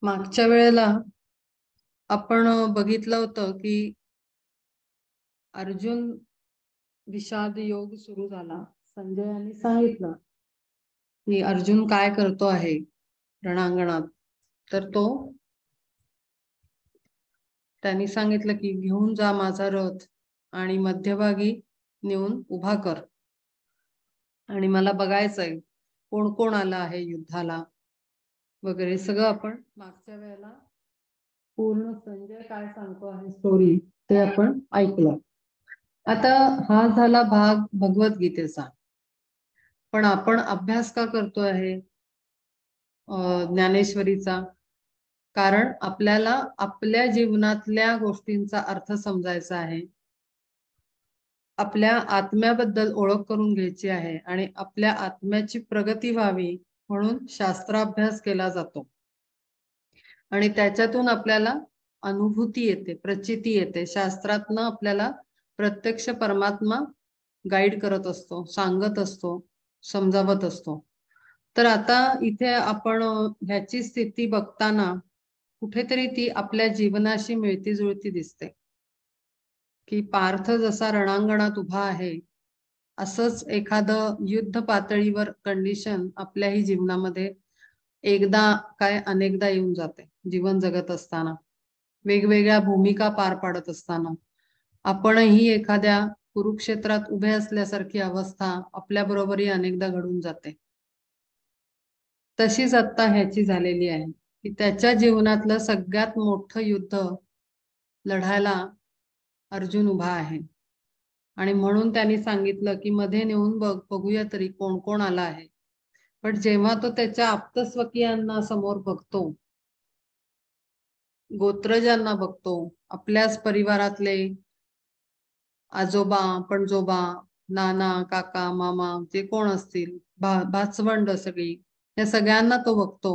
मागच्या वेळेला आपण बघितलं होतं की अर्जुन विषाद योग सुरू झाला. संजयाने सांगितलं की अर्जुन काय करतो आहे रणांगणात. तर त्यांनी सांगितलं की घेऊन जा माझा रथ आणि मध्यभागी नेऊन उभा कर आणि मला बघायचंय कोण कोण आलं आहे युद्धाला वगैरे सगळं आपण मागच्या वेळेला पूर्ण संजय काय सांगतो आहे स्टोरी ते आपण ऐकलं. आता हा झाला भाग भगवद्गीतेचा. पण आपण अभ्यास का करतो आहे ज्ञानेश्वरीचा? कारण आपल्याला आपल्या जीवनातल्या गोष्टींचा अर्थ समजायचा आहे, आपल्या आत्म्याबद्दल ओळख करून घ्यायची आहे आणि आपल्या आत्म्याची प्रगती व्हावी म्हणून शास्त्राभ्यास केला जातो. आणि त्याच्यातून आपल्याला अनुभूती येते, प्रचिती येते. शास्त्रातनं आपल्याला प्रत्यक्ष परमात्मा गाईड करत असतो, सांगत असतो, समजावत असतो. तर आता इथे आपण ह्याची स्थिती बघताना कुठेतरी ती आपल्या जीवनाशी मिळती जुळती दिसते की पार्थ जसा रणांगणात उभा आहे असंच एखादं युद्ध पातळीवर कंडिशन आपल्याही जीवनामध्ये एकदा काय अनेकदा येऊन जाते. जीवन जगत असताना वेगवेगळ्या भूमिका पार पाडत असताना आपणही एखाद्या कुरुक्षेत्रात उभे असल्यासारखी अवस्था आपल्या बरोबरही अनेकदा घडून जाते. तशीच आता ह्याची झालेली आहे की त्याच्या जीवनातलं सगळ्यात मोठं युद्ध लढायला अर्जुन उभा आहे. आणि म्हणून त्यांनी सांगितलं की मध्ये नेऊन बघूया तरी कोण कोण आला आहे. पण जेव्हा तो त्याच्या आप्तस्वकीयांना समोर बघतो, गोत्रजांना बघतो, आपल्याच परिवारातले आजोबा पणजोबा नाना काका मामा जे कोण असतील भाचवंड सगळी, या सगळ्यांना तो बघतो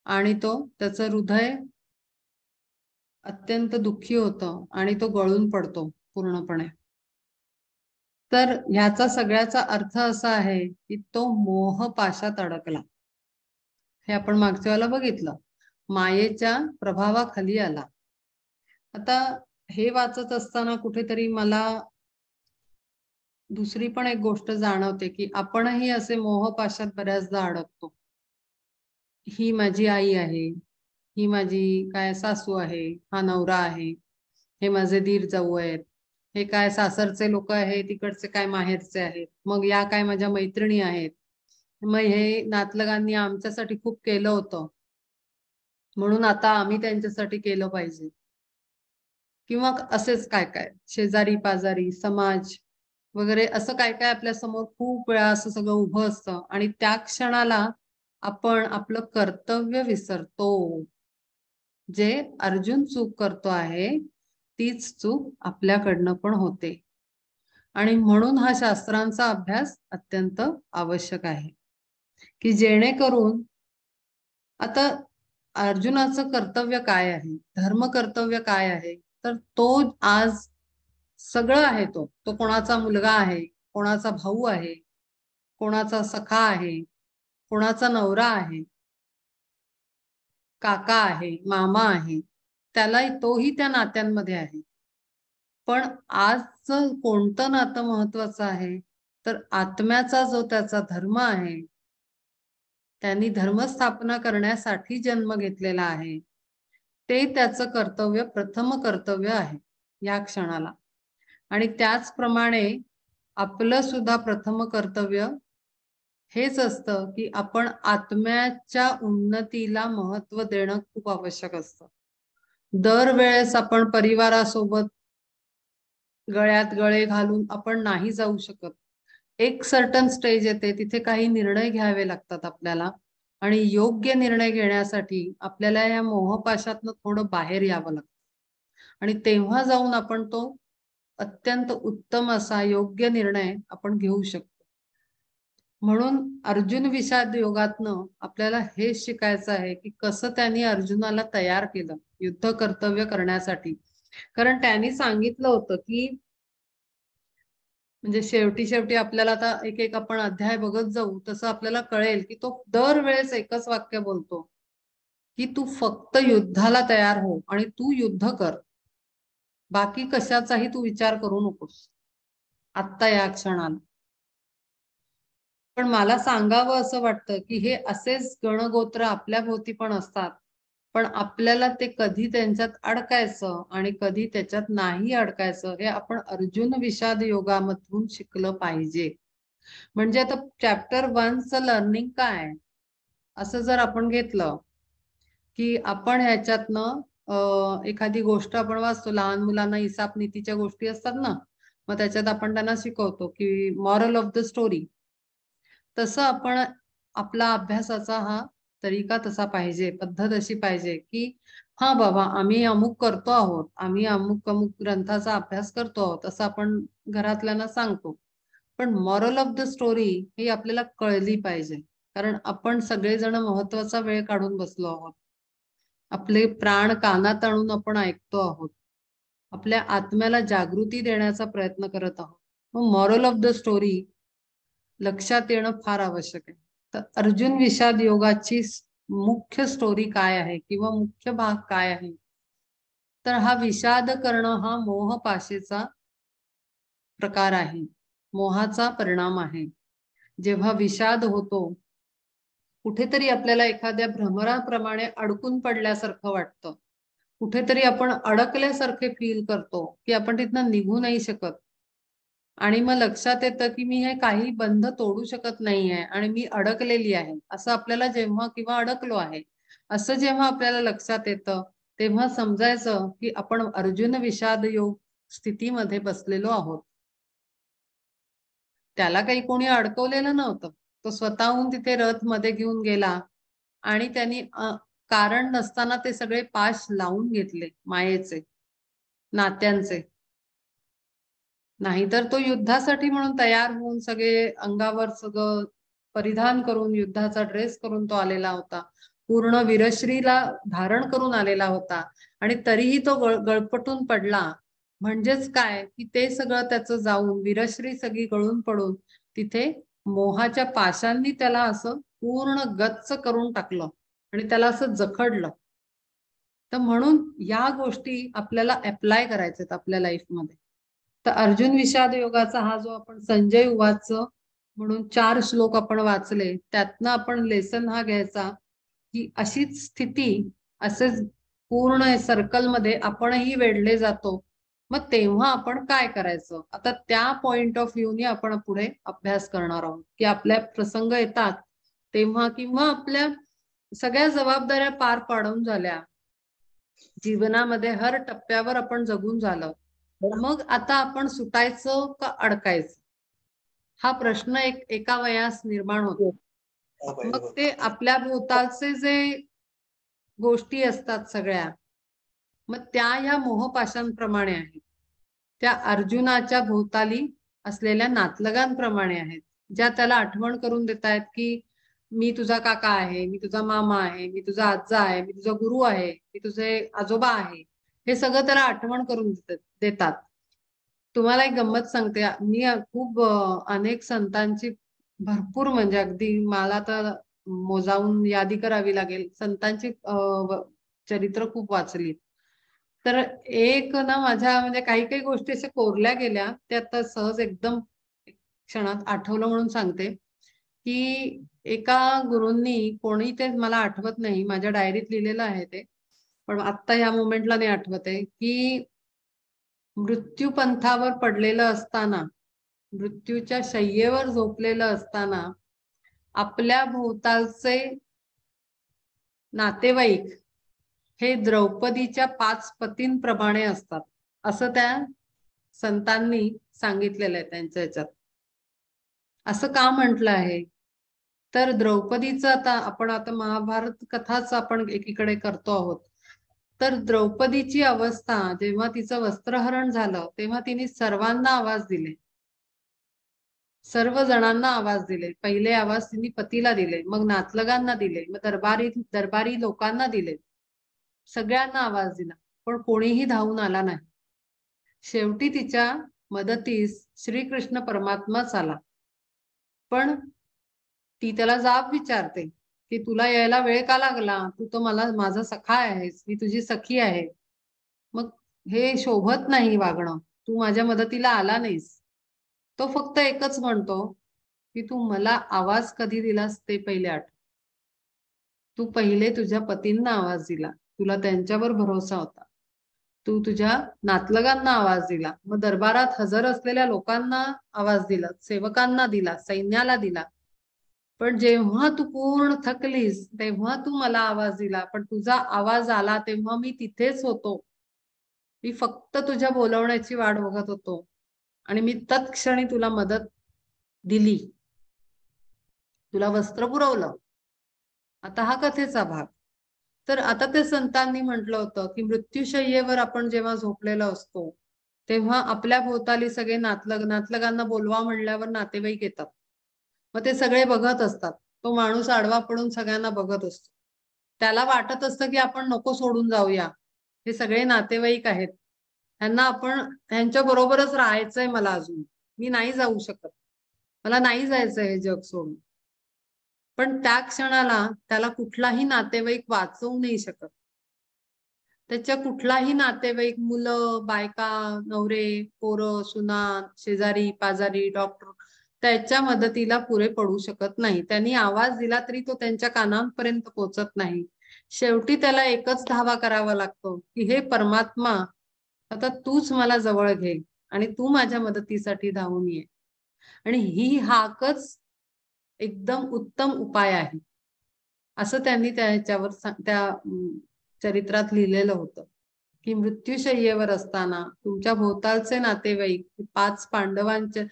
आणि त्याचं हृदय अत्यंत दुःखी होतं आणि तो गळून पडतो पूर्णपणे. तर ह्याचा सगळ्याचा अर्थ असा आहे की तो मोहपाशात अडकला. हे आपण मागच्या वेळेला बघितलं, मायेच्या प्रभावाखाली आला. आता हे वाचत असताना कुठेतरी मला दुसरी पण एक गोष्ट जाणवते की आपणही असे मोहपाशात बऱ्याचदा अडकतो. ही माझी आई आहे, ही माझी काय सासू आहे, हा नवरा आहे, हे माझे दीर जाऊ आहेत, हे काय सासरचे लोक आहेत, तिकडचे काय माहेरचे आहेत, मग या काय माझ्या मैत्रिणी आहेत, मग हे नातलगांनी आमच्यासाठी खूप केलं होतं म्हणून आता आम्ही त्यांच्यासाठी केलं पाहिजे. किंवा असेच काय काय शेजारी पाजारी समाज वगैरे असं काय काय आपल्या समोर खूप वेळा असं सगळं उभं असतं आणि त्या क्षणाला आपण आपलं कर्तव्य विसरतो. जे अर्जुन चूक करतो आहे तीच चूक आपल्याकडनं पण होते. आणि म्हणून हा शास्त्रांचा अभ्यास अत्यंत आवश्यक आहे की जेणेकरून आता अर्जुनाचं कर्तव्य काय आहे, धर्म कर्तव्य काय आहे, तर तो आज सगळं आहे. तो कोणाचा मुलगा आहे, कोणाचा भाऊ आहे, कोणाचा सखा आहे, कोणाचा नवरा आहे, काका आहे, मामा आहे, त्याला तोही त्या नात्यांमध्ये आहे. पण आजचं कोणतं नातं महत्वाचं आहे, तर आत्म्याचा जो त्याचा धर्म आहे, त्यांनी धर्मस्थापना करण्यासाठी जन्म घेतलेला आहे, ते त्याचं कर्तव्य प्रथम कर्तव्य आहे या क्षणाला. आणि त्याचप्रमाणे आपलं सुद्धा प्रथम कर्तव्य हेच असतं की आपण आत्म्याच्या उन्नतीला महत्व देणं खूप आवश्यक असतं. दरवेळेस आपण परिवारासोबत गळ्यात गळे घालून आपण नाही जाऊ शकत. एक सर्टन स्टेज येते, तिथे काही निर्णय घ्यावे लागतात आपल्याला आणि योग्य निर्णय घेण्यासाठी आपल्याला या मोहपाशातनं थोडं बाहेर यावं लागतं. आणि तेव्हा जाऊन आपण तो अत्यंत उत्तम असा योग्य निर्णय आपण घेऊ शकतो. म्हणून अर्जुन विषाद योगातनं आपल्याला हे शिकायचं आहे की कसं त्यांनी अर्जुनाला तयार केलं युद्ध कर्तव्य करण्यासाठी. कारण त्यांनी सांगितलं होतं की म्हणजे शेवटी शेवटी आपल्याला आता एक एक आपण अध्याय बघत जाऊ तसं आपल्याला कळेल की तो दरवेळेस एकच वाक्य बोलतो की तू फक्त युद्धाला तयार हो आणि तू युद्ध कर, बाकी कशाचाही तू विचार करू नकोस आत्ता या क्षणाला. पण मला सांगावं असं वाटतं की हे असेच गणगोत्र आपल्या भोवती पण असतात, पण आपल्याला ते कधी त्यांच्यात अडकायचं आणि कधी त्याच्यात नाही अडकायचं हे आपण अर्जुन विषाद योगामधून शिकलं पाहिजे. म्हणजे आता चॅप्टर 1चं लर्निंग काय असं जर आपण घेतलं की आपण ह्याच्यातनं एखादी गोष्ट आपण वाचतो, लहान मुलांना इसाप नीतीच्या गोष्टी असतात ना, मग त्याच्यात आपण त्यांना शिकवतो की मॉरल ऑफ द स्टोरी. तसं आपण आपला अभ्यासाचा हा तरीका तसा पाहिजे, पद्धत अशी पाहिजे की हा बाबा आम्ही अमुक करतो आहोत, आम्ही अमुक अमुक ग्रंथाचा अभ्यास करतो आहोत असं आपण घरातल्यांना सांगतो. पण मॉरल ऑफ द स्टोरी ही आपल्याला कळली पाहिजे, कारण आपण सगळेजण महत्वाचा वेळ काढून बसलो आहोत. आपले प्राण कानात आणून आपण ऐकतो आहोत, आपल्या आत्म्याला जागृती देण्याचा प्रयत्न करत आहोत. मग मॉरल ऑफ द स्टोरी लक्षात येणं फार आवश्यक आहे. तर अर्जुन विषाद योगाची मुख्य स्टोरी काय आहे किंवा मुख्य भाग काय आहे, तर हा विषाद करणं हा मोहपाशेचा प्रकार आहे, मोहाचा परिणाम आहे. जेव्हा विषाद होतो, कुठेतरी आपल्याला एखाद्या भ्रमराप्रमाणे अडकून पडल्यासारखं वाटतं, कुठेतरी आपण अडकल्यासारखे फील करतो की आपण तिथनं निघू नाही शकत. आणि मग लक्षात येतं की मी हे काही बंध तोडू शकत नाहीये आणि मी अडकलेली आहे, असं आपल्याला जेव्हा किंवा अडकलो आहे असं जेव्हा आपल्याला लक्षात येतं, तेव्हा समजायचं की आपण अर्जुन विषाद योग स्थितीमध्ये बसलेलो आहोत. त्याला काही कोणी अडकवलेलं नव्हतं, तो स्वतःहून तिथे रथ मध्ये घेऊन गेला आणि त्यांनी कारण नसताना ते सगळे पाश लावून घेतले मायेचे, नात्यांचे. नाहीतर तो युद्धासाठी म्हणून तयार होऊन सगळे अंगावर सगळं परिधान करून युद्धाचा ड्रेस करून तो आलेला होता, पूर्ण वीरश्रीला धारण करून आलेला होता आणि तरीही तो गळपटून पडला. म्हणजेच काय की ते सगळं त्याचं जाऊन वीरश्री सगळी गळून पडून तिथे मोहाच्या पाशांनी त्याला असं पूर्ण गच्च करून टाकलं आणि त्याला असं जखडलं. तर म्हणून या गोष्टी आपल्याला अप्लाय करायच्यात आपल्या लाईफमध्ये. तर अर्जुन विषाद योगाचा हा जो आपण संजय उवाच म्हणून 4 श्लोक आपण वाचले, त्यातनं आपण लेसन हा घ्यायचा की अशीच स्थिती, असेच पूर्ण सर्कलमध्ये आपणही वेढले जातो. मग तेव्हा आपण काय करायचं, आता त्या पॉइंट ऑफ व्ह्यूने आपण पुढे अभ्यास करणार आहोत की आपल्या प्रसंग येतात तेव्हा किंवा आपल्या सगळ्या जबाबदाऱ्या पार पाडून झाल्या, जीवनामध्ये हर टप्प्यावर आपण जगून झालं, मग आता आपण सुटायचं का अडकायचं, हा प्रश्न एका वयास निर्माण होतो. मग ते आपल्या भोवतालचे जे गोष्टी असतात सगळ्या, मग त्या ह्या मोहपाशांप्रमाणे आहेत, त्या अर्जुनाच्या भोवताली असलेल्या नातलगांप्रमाणे आहेत, ज्या त्याला आठवण करून देत आहेत की मी तुझा काका आहे, मी तुझा मामा आहे, मी तुझा आजा आहे, मी तुझा गुरु आहे, मी तुझे आजोबा आहे. हे सगळं त्याला आठवण करून देतात. तुम्हाला एक गंमत सांगते, मी खूप अनेक संतांची भरपूर म्हणजे अगदी मला तर मोजावून यादी करावी लागेल, संतांची चरित्र खूप वाचली. तर एक ना माझ्या म्हणजे काही काही गोष्टी अशा कोरल्या गेल्या, ते आता सहज एकदम क्षणात आठवलं म्हणून सांगते की एका गुरूंनी, कोणी ते मला आठवत नाही, माझ्या डायरीत लिहिलेलं आहे ते, पण आत्ता ह्या मोमेंटला नाही आठवत आहे, की मृत्यू पंथावर पडलेलं असताना, मृत्यूच्या शय्येवर झोपलेलं असताना आपल्या भोवतालचे नातेवाईक हे द्रौपदीच्या 5 पतींप्रमाणे असतात, असं त्या संतांनी सांगितलेलं आहे त्यांच्या ह्याच्यात. असं का म्हटलं आहे, तर द्रौपदीचं आता महाभारत कथाच आपण एकीकडे करतो आहोत. तर द्रौपदीची अवस्था जेव्हा तिचं वस्त्रहरण झालं तेव्हा तिने सर्वांना आवाज दिले, सर्व जणांना आवाज दिले. पहिले आवाज तिने पतीला दिले, मग नातलगांना दिले, मग दरबारी लोकांना दिले, सगळ्यांना आवाज दिला, पण कोणीही धावून आला नाही. शेवटी तिच्या मदतीस श्रीकृष्ण परमात्माच आला. पण ती त्याला जाब विचारते की तुला यायला वेळ का लागला, तू तर मला माझा सखा आहेस, मी तुझी सखी आहे. मग हे शोभत नाही वागणं, तू माझ्या मदतीला आला नाहीस. तो फक्त एकच म्हणतो की तू मला आवाज कधी दिलास ते पहिले आठव. तू पहिले तुझ्या पतींना आवाज दिला, तुला त्यांच्यावर भरोसा होता. तू तुझ्या नातलगांना आवाज दिला, मग दरबारात हजर असलेल्या लोकांना आवाज दिला, सेवकांना दिला, सैन्याला दिला. पण जेव्हा तू पूर्ण थकलीस तेव्हा तू मला आवाज दिला, पण तुझा आवाज आला तेव्हा मी तिथेच होतो. मी फक्त तुझ्या बोलवण्याची वाट बघत होतो आणि मी तत्क्षणी तुला मदत दिली, तुला वस्त्र पुरवलं. आता हा कथेचा भाग. तर आता ते संतांनी म्हटलं होतं की मृत्यूशय्येवर आपण जेव्हा झोपलेलो असतो तेव्हा आपल्या भोवताली सगळे नातलगांना बोलवा म्हणल्यावर नातेवाईक येतात. मग ते सगळे बघत असतात, तो माणूस आडवा पडून सगळ्यांना बघत असतो. त्याला वाटत असतं की आपण नको सोडून जाऊया, हे सगळे नातेवाईक आहेत, ह्यांना आपण ह्यांच्या बरोबरच राहायचंय मला, अजून मी नाही जाऊ शकत, मला नाही जायचंय हे जग सोडून. पण त्या क्षणाला त्याला कुठलाही नातेवाईक वाचवू नाही शकत. त्याच्या कुठलाही नातेवाईक, मुलं, बायका, नवरे, पोरं, सुना, शेजारी पाजारी, डॉक्टर त्याच्या मदतीला पुरे पडू शकत नाही. त्यांनी आवाज दिला तरी तो त्यांच्या कानांपर्यंत पोहोचत नाही. शेवटी त्याला एकच धावा करावा लागतो की हे परमात्मा, आता तूच मला जवळ घे आणि तू माझ्या मदतीसाठी धावून ये. आणि ही हाकच एकदम उत्तम उपाय आहे, असं त्यांनी त्याच्यावर त्या चरित्रात लिहिलेलं होतं की मृत्यूशय्येवर असताना तुमच्या भोवतालचे नातेवाईक 5 पांडवांच्या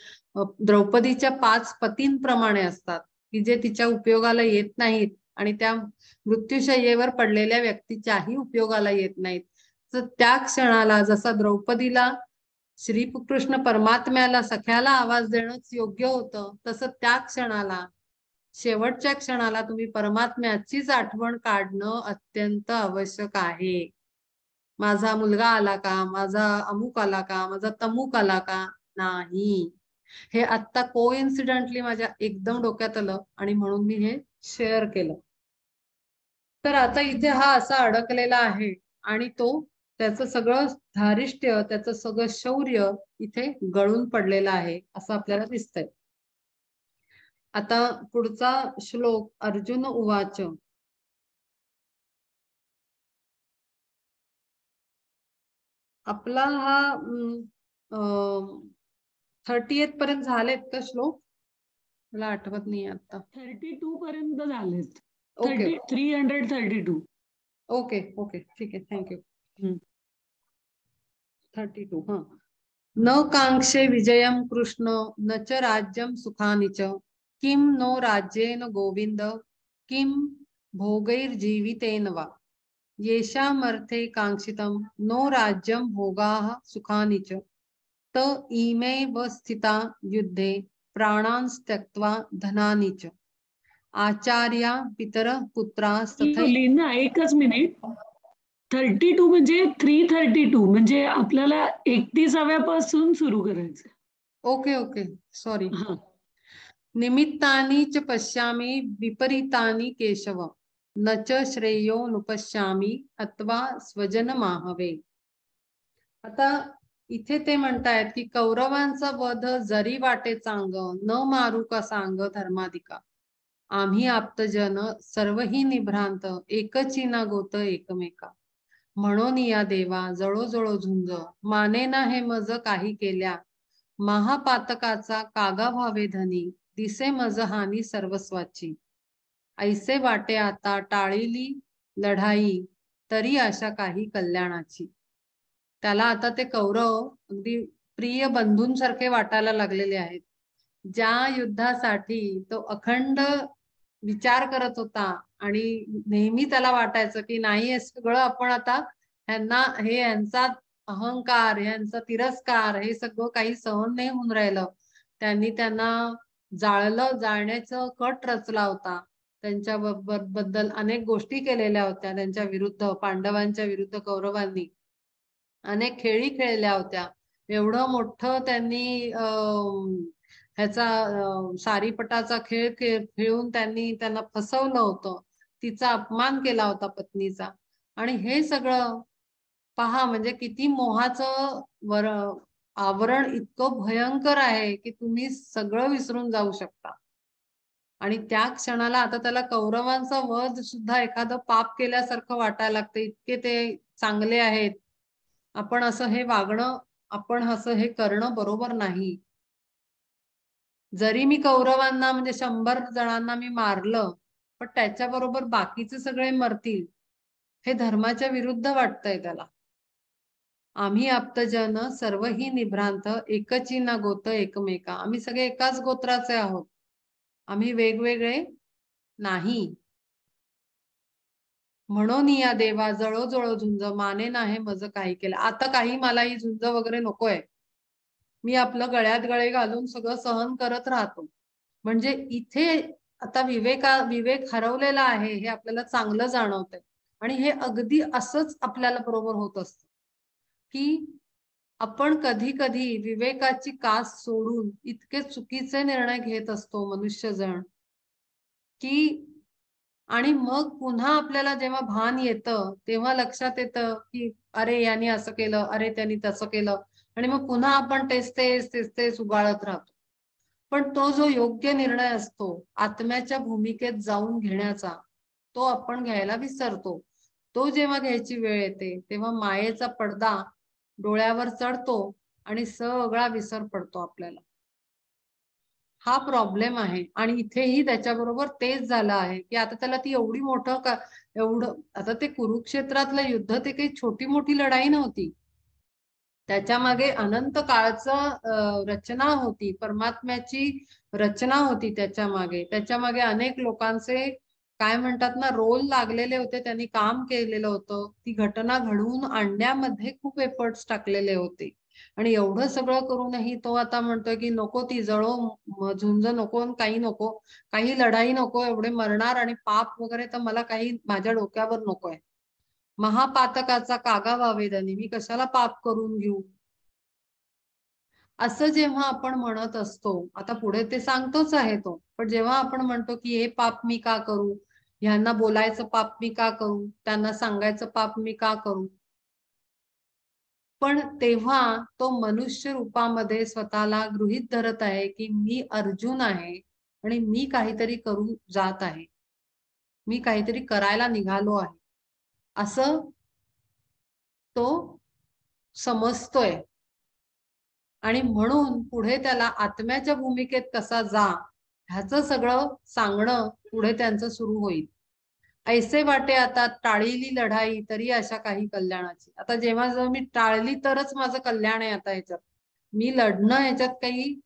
द्रौपदीच्या 5 पतींप्रमाणे असतात की जे तिच्या उपयोगाला येत नाहीत आणि त्या मृत्यूशय्येवर पडलेल्या व्यक्तीच्याही उपयोगाला येत नाहीत. तर त्या क्षणाला जसा द्रौपदीला श्रीकृष्ण परमात्म्याला सख्याला आवाज देणंच योग्य होतं, तसं त्या क्षणाला शेवटच्या क्षणाला तुम्ही परमात्म्याचीच आठवण काढणं अत्यंत आवश्यक आहे. माझा मुलगा आला का, माझा अमुक आला का, माझा तमुक आला का, नाही. हे आत्ता कोइन्सिडेंटली माझ्या एकदम डोक्यात आलं आणि म्हणून मी हे शेअर केलं. तर आता इथे हा असा अडकलेला आहे आणि तो त्याचं सगळं धारिष्ट्य, त्याचं सगळं शौर्य इथे गळून पडलेलं आहे असं आपल्याला दिसतंय. आता पुढचा श्लोक, अर्जुन उवाच. आपला हा 38 पर्यंत झालेत का श्लोक? मला आठवत नाही आता. 32 पर्यंत झालेत. ओके 332. ओके ओके ठीक आहे, थँक्यू. 32 हा. न कांक्षे विजयम कृष्ण न च राज्यम सुखानि च किम नो राज्येन गोविंद किम भोगैर्जीवितेन वा येषामर्थे कांक्षितम नो राज्यम भोगाः सुखानि च त इमेव स्थिता युद्धे प्राणान् त्यक्त्वा धनानि च आचार्या पितर पुत्रा ना एकच मिनिट. 32 म्हणजे 332 म्हणजे आपल्याला 31व्या पासून सुरू करायचं. Okay okay sorry. हा. निमित्तानि च पश्यामि विपरीतानि केशव न च श्रेयो नुपश्यामि अथवा स्वजन माहवे. आता इथे ते म्हणतायत की कौरवांचा वध जरी वाटे चांग न मारू का सांग धर्माधिका आम्ही आप्तजन सर्वही निभ्रांत एकची ना गोत एकमेका म्हणून या देवा जळो झुंज माने ना हे मज काही केल्या महापातकाचा कागा व्हावे धनी दिसे मज हानी सर्वस्वाची ऐसे वाटे आता टाळिली लढाई तरी अशा काही कल्याणाची. त्याला आता ते कौरव अगदी प्रिय बंधूंसारखे वाटायला लागलेले आहेत. ज्या युद्धासाठी तो अखंड विचार करत होता आणि नेहमी त्याला वाटायचं की नाही हे सगळं आपण आता ह्यांना हे यांचा अहंकार यांचा तिरस्कार हे सगळं काही सहन नाही होऊन राहिलं. त्यांनी त्यांना जाळलं, जाळण्याचं कट रचला होता. त्यांच्या बद्दल अनेक गोष्टी केलेल्या होत्या, त्यांच्या विरुद्ध पांडवांच्या विरुद्ध कौरवांनी अनेक खेळी खेळल्या होत्या. एवढं मोठं त्यांनी ह्याचा सारीपटाचा खेळ खेळून त्यांनी त्यांना फसवलं होतं. तिचा अपमान केला होता पत्नीचा. आणि हे सगळं पहा, म्हणजे किती मोहाचं आवरण इतकं भयंकर आहे की तुम्ही सगळं विसरून जाऊ शकता. आणि त्या क्षणाला आता त्याला कौरवांचा वध सुद्धा एखादं पाप केल्यासारखं वाटायला लागतं, इतके ते चांगले आहेत. आपण असं हे वागणं, आपण असं हे करणं बरोबर नाही. जरी मी कौरवांना म्हणजे 100 जणांना मी मारलं, पण त्याच्याबरोबर बाकीचे सगळे मरतील, हे धर्माच्या विरुद्ध वाटतंय त्याला. आम्ही आप्तजन सर्वही निभ्रांत, एकची ना गोत एकमेका. आम्ही सगळे एकाच गोत्राचे आहोत. आम्ही वेगवेगळे नाही. म्हणून या देवा जळो जळो झुंज, माने नाही मज काही केलं. आता काही मला ही झुंज वगैरे नकोय. मी आपलं गळ्यात गळे घालून सगळं सहन करत राहतो. म्हणजे इथे आता विवेक हरवलेला आहे हे आपल्याला चांगलं जाणवतंय. आणि हे अगदी असंच आपल्याला बरोबर होत असतं, की आपण कधी-कधी विवेकाची कास सोडून इतके चुकीचे निर्णय घेत असतो मनुष्यजण, की आणि मग पुन्हा आपल्याला जेव्हा भान येतं, तेव्हा लक्षात येतं, की अरे याने असं केलं, अरे त्यांनी तसं केलं. आणि मग पुन्हा आपण तेच उगाळत राहतो. पण तो जो योग्य निर्णय असतो, आत्म्याच्या भूमिकेत जाऊन घेण्याचा, तो आपण घ्यायला विसरतो. तो जेव्हा घ्यायची वेळ येते, तेव्हा मायेचा पडदा डोळ्यावर चढतो आणि सगळा विसर पडतो आपल्याला. हा प्रॉब्लेम आहे. आणि इथेही त्याच्याबरोबर तेच झालं आहे, की आता त्याला ती एवढी मोठं का एवढं आता ते कुरुक्षेत्रातलं युद्ध ते काही छोटी-मोठी लढाई नव्हती. त्याच्यामागे अनंत काळचं रचना होती. परमात्म्याची रचना होती त्याच्यामागे. त्याच्यामागे अनेक लोकांचे काय म्हणतात ना, रोल लागलेले होते. त्यांनी काम केलेलं होतं. ती घटना घडवून आणण्यामध्ये खूप एफर्ट्स टाकलेले होते. आणि एवढं सगळं करूनही तो आता म्हणतोय, की नको ती जळो, झुंज नको अन् काही नको. काही लढाई नको, एवढे मरणार आणि पाप वगैरे तर मला काही माझ्या डोक्यावर नकोय. महापातकाचा कागा वावेदनी, मी कशाला पाप करून घेऊ? असं जेव्हा आपण म्हणत असतो, आता पुढे ते सांगतोच आहे तो. पण जेव्हा आपण म्हणतो, की हे पाप मी का करू? ह्यांना बोलायचं पाप मी का करू? त्यांना सांगायचं पाप मी का करू? पण तेव्हा तो मनुष्य रूपामध्ये स्वतःला गृहीत धरत आहे, की मी अर्जुन आहे आणि मी काहीतरी करू जात आहे. मी काहीतरी करायला निघालो आहे. असं तो समजतोय. आणि म्हणून पुढे त्याला आत्म्याच्या भूमिकेत कसा जा, ह्याचं सगळं सांगणं पुढे त्यांचं सुरू होईल. ऐसे वाटे आता टाळिली लढाई तरी अशा काही कल्याणाची. आता जेव्हा जेव्हा मी टाळली तरच माझं कल्याण आहे आता ह्याच्यात. मी लढणं ह्याच्यात काही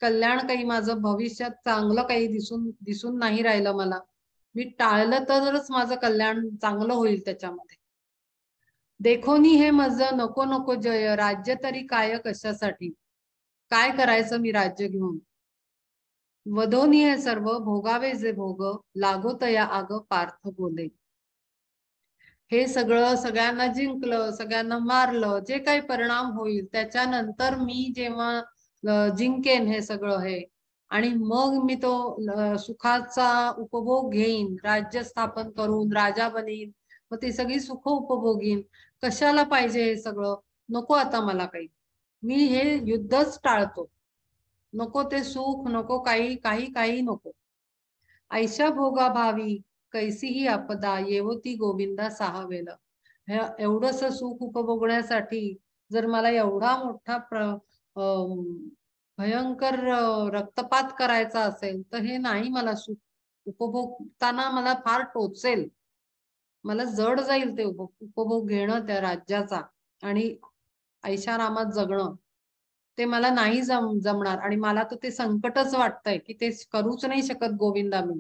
कल्याण, काही माझं भविष्यात चांगलं काही दिसून दिसून नाही राहिलं मला. मी टाळलं तरच माझं कल्याण चांगलं होईल त्याच्यामध्ये. देखोनी हे माझं नको नको जय, राज्य तरी काय कशासाठी? काय करायचं मी राज्य घेऊन? वधोनी हे सर्व भोगावे जे भोग, लागो तया आग पार्थ बोले. हे सगळं सगळ्यांना जिंकलं, सगळ्यांना मारलं, जे काही परिणाम होईल त्याच्यानंतर मी जेव्हा जिंकेन हे सगळं हे, आणि मग मी तो सुखाचा उपभोग घेईन, राज्य स्थापन करून राजा बनीन, मग ती सगळी सुख उपभोगीन. कशाला पाहिजे हे सगळं? नको आता मला काही. मी हे युद्धच टाळतो. नको ते सुख, नको काही काही काही नको. ऐशा भोगा भावी कैसीही आपदा, येवती गोविंदा साहावेल. हे एवढंस सुख उपभोगण्यासाठी जर मला एवढा मोठा भयंकर रक्तपात करायचा असेल, तर हे नाही मला सुख. उपभोगताना मला फार टोचेल. मला जड जाईल ते उपभोग घेणं त्या राज्याचा आणि ऐशारामात जगणं. ते मला नाही जमणार आणि मला तर ते संकटच वाटतंय, की ते करूच नाही शकत गोविंदा मी.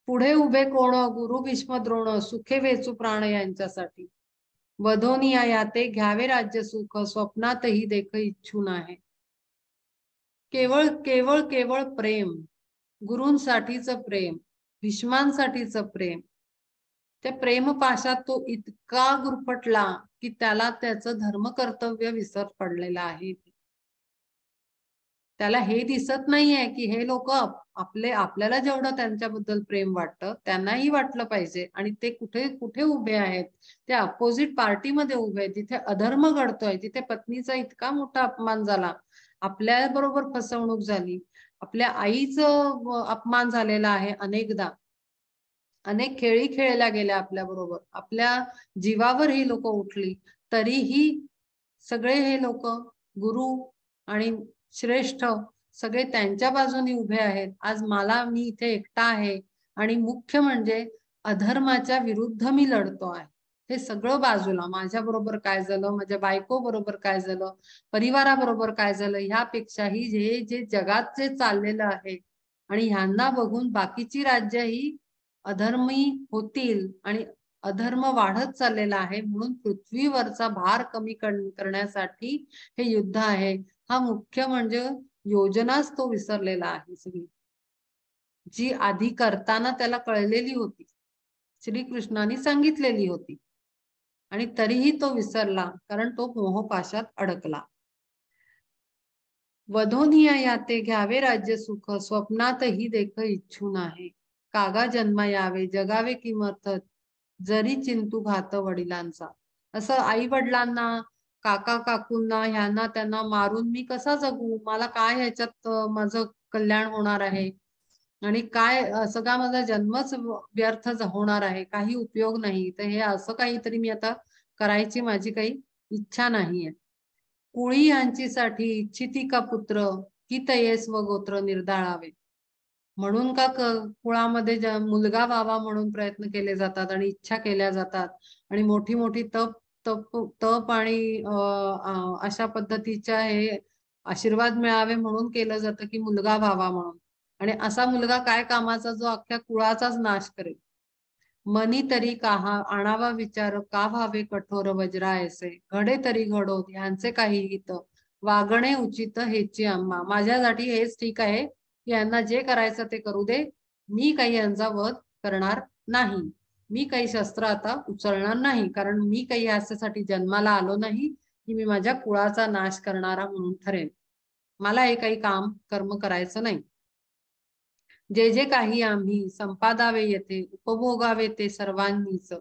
पुढे उभे कोण, गुरु भीष्म द्रोण, सुखे वेचू प्राण यांच्यासाठी. वधोनिया याते घ्यावे राज्य सुख, स्वप्नातही देख इच्छू आहे. केवळ केवळ केवळ प्रेम, गुरूंसाठीचं प्रेम, भीष्मांसाठीचं प्रेम. त्या प्रेमपाशात तो इतका गुरफटला, की त्याला त्याचं धर्म कर्तव्य विसर पडलेला आहे. त्याला हे दिसत नाहीये की हे लोक आपल्याला जेवढं त्यांच्याबद्दल प्रेम वाटतं त्यांनाही वाटलं पाहिजे, आणि ते कुठे कुठे उभे आहेत, ते अपोजिट पार्टीमध्ये उभे आहेत, जिथे अधर्म घडतोय, जिथे पत्नीचा इतका मोठा अपमान झाला, आपल्या बरोबर फसवणूक झाली, आपल्या आईचं अपमान झालेला आहे अनेकदा, अनेक खेळी खेळल्या गेल्या आपल्या बरोबर, आपल्या जीवावर ही लोक उठली, तरीही सगळे हे लोक गुरु आणि श्रेष्ठ सगळे त्यांच्या बाजूने उभे आहेत. आज मी इथे एकटा आहे, आणि मुख्य म्हणजे अधर्माच्या विरुद्ध मी लढतो आहे. हे सगळं बाजूला, माझ्या बरोबर काय झालं, माझ्या बायको बरोबर काय झालं, परिवाराबरोबर काय झालं, ह्यापेक्षाही जे जगात जे चाललेलं आहे, आणि ह्यांना बघून बाकीची राज्य ही अधर्मी होतील आणि अधर्म वाढत चाललेला आहे, म्हणून पृथ्वीवरचा भार कमी करण्यासाठी हे युद्ध आहे. हा मुख्य म्हणजे योजनाच तो विसरलेला आहे सगळी, जी आधी करताना त्याला कळलेली होती, श्रीकृष्णाने सांगितलेली होती, आणि तरीही तो विसरला, कारण तो मोहपाशात अडकला. वधोनिया याते घ्यावे राज्य सुख, स्वप्नातही देख इच्छून आहे. कागा जन्मा यावे जगावे किमर्थ, जरी चिंतू घात वडिलांचा. असं आई वडिलांना, काका काकूंना, ह्यांना त्यांना मारून मी कसा जगू, मला काय ह्याच्यात माझं कल्याण होणार आहे, आणि काय सगळा माझा जन्मच व्यर्थ होणार आहे, काही उपयोग नाही. तर हे असं काहीतरी मी आता करायची माझी काही इच्छा नाहीये. कुळी यांचीसाठी इच्छिती का पुत्र, की तयेस व गोत्र निर्दाळावे. म्हणून का कुळामध्ये मुलगा व्हावा म्हणून प्रयत्न केले जातात आणि इच्छा केल्या जातात, आणि मोठी मोठी तप तप तप आणि अशा पद्धतीच्या हे आशीर्वाद मिळावे म्हणून केलं जातं की मुलगा व्हावा म्हणून, आणि असा मुलगा काय कामाचा जो अख्ख्या कुळाचाच नाश करेल. मनी तरी काहा आणावा विचार, का व्हावे कठोर वज्रा ऐसे, घडे तरी घडोत ह्यांचे काही हित, वागणे उचित हेची आम्हा. माझ्यासाठी हेच ठीक आहे, यांना जे करायचं ते करू दे, मी काही यांचा वध करणार नाही, मी काही शस्त्र आता उचलणार नाही, कारण मी काही याच्यासाठी जन्माला आलो नाही की मी माझ्या कुळाचा नाश करणारा म्हणून ठरेन. मला हे काही काम कर्म करायचं नाही. जे जे काही आम्ही संपादावे येथे उपभोगावे ते सर्वांनीच,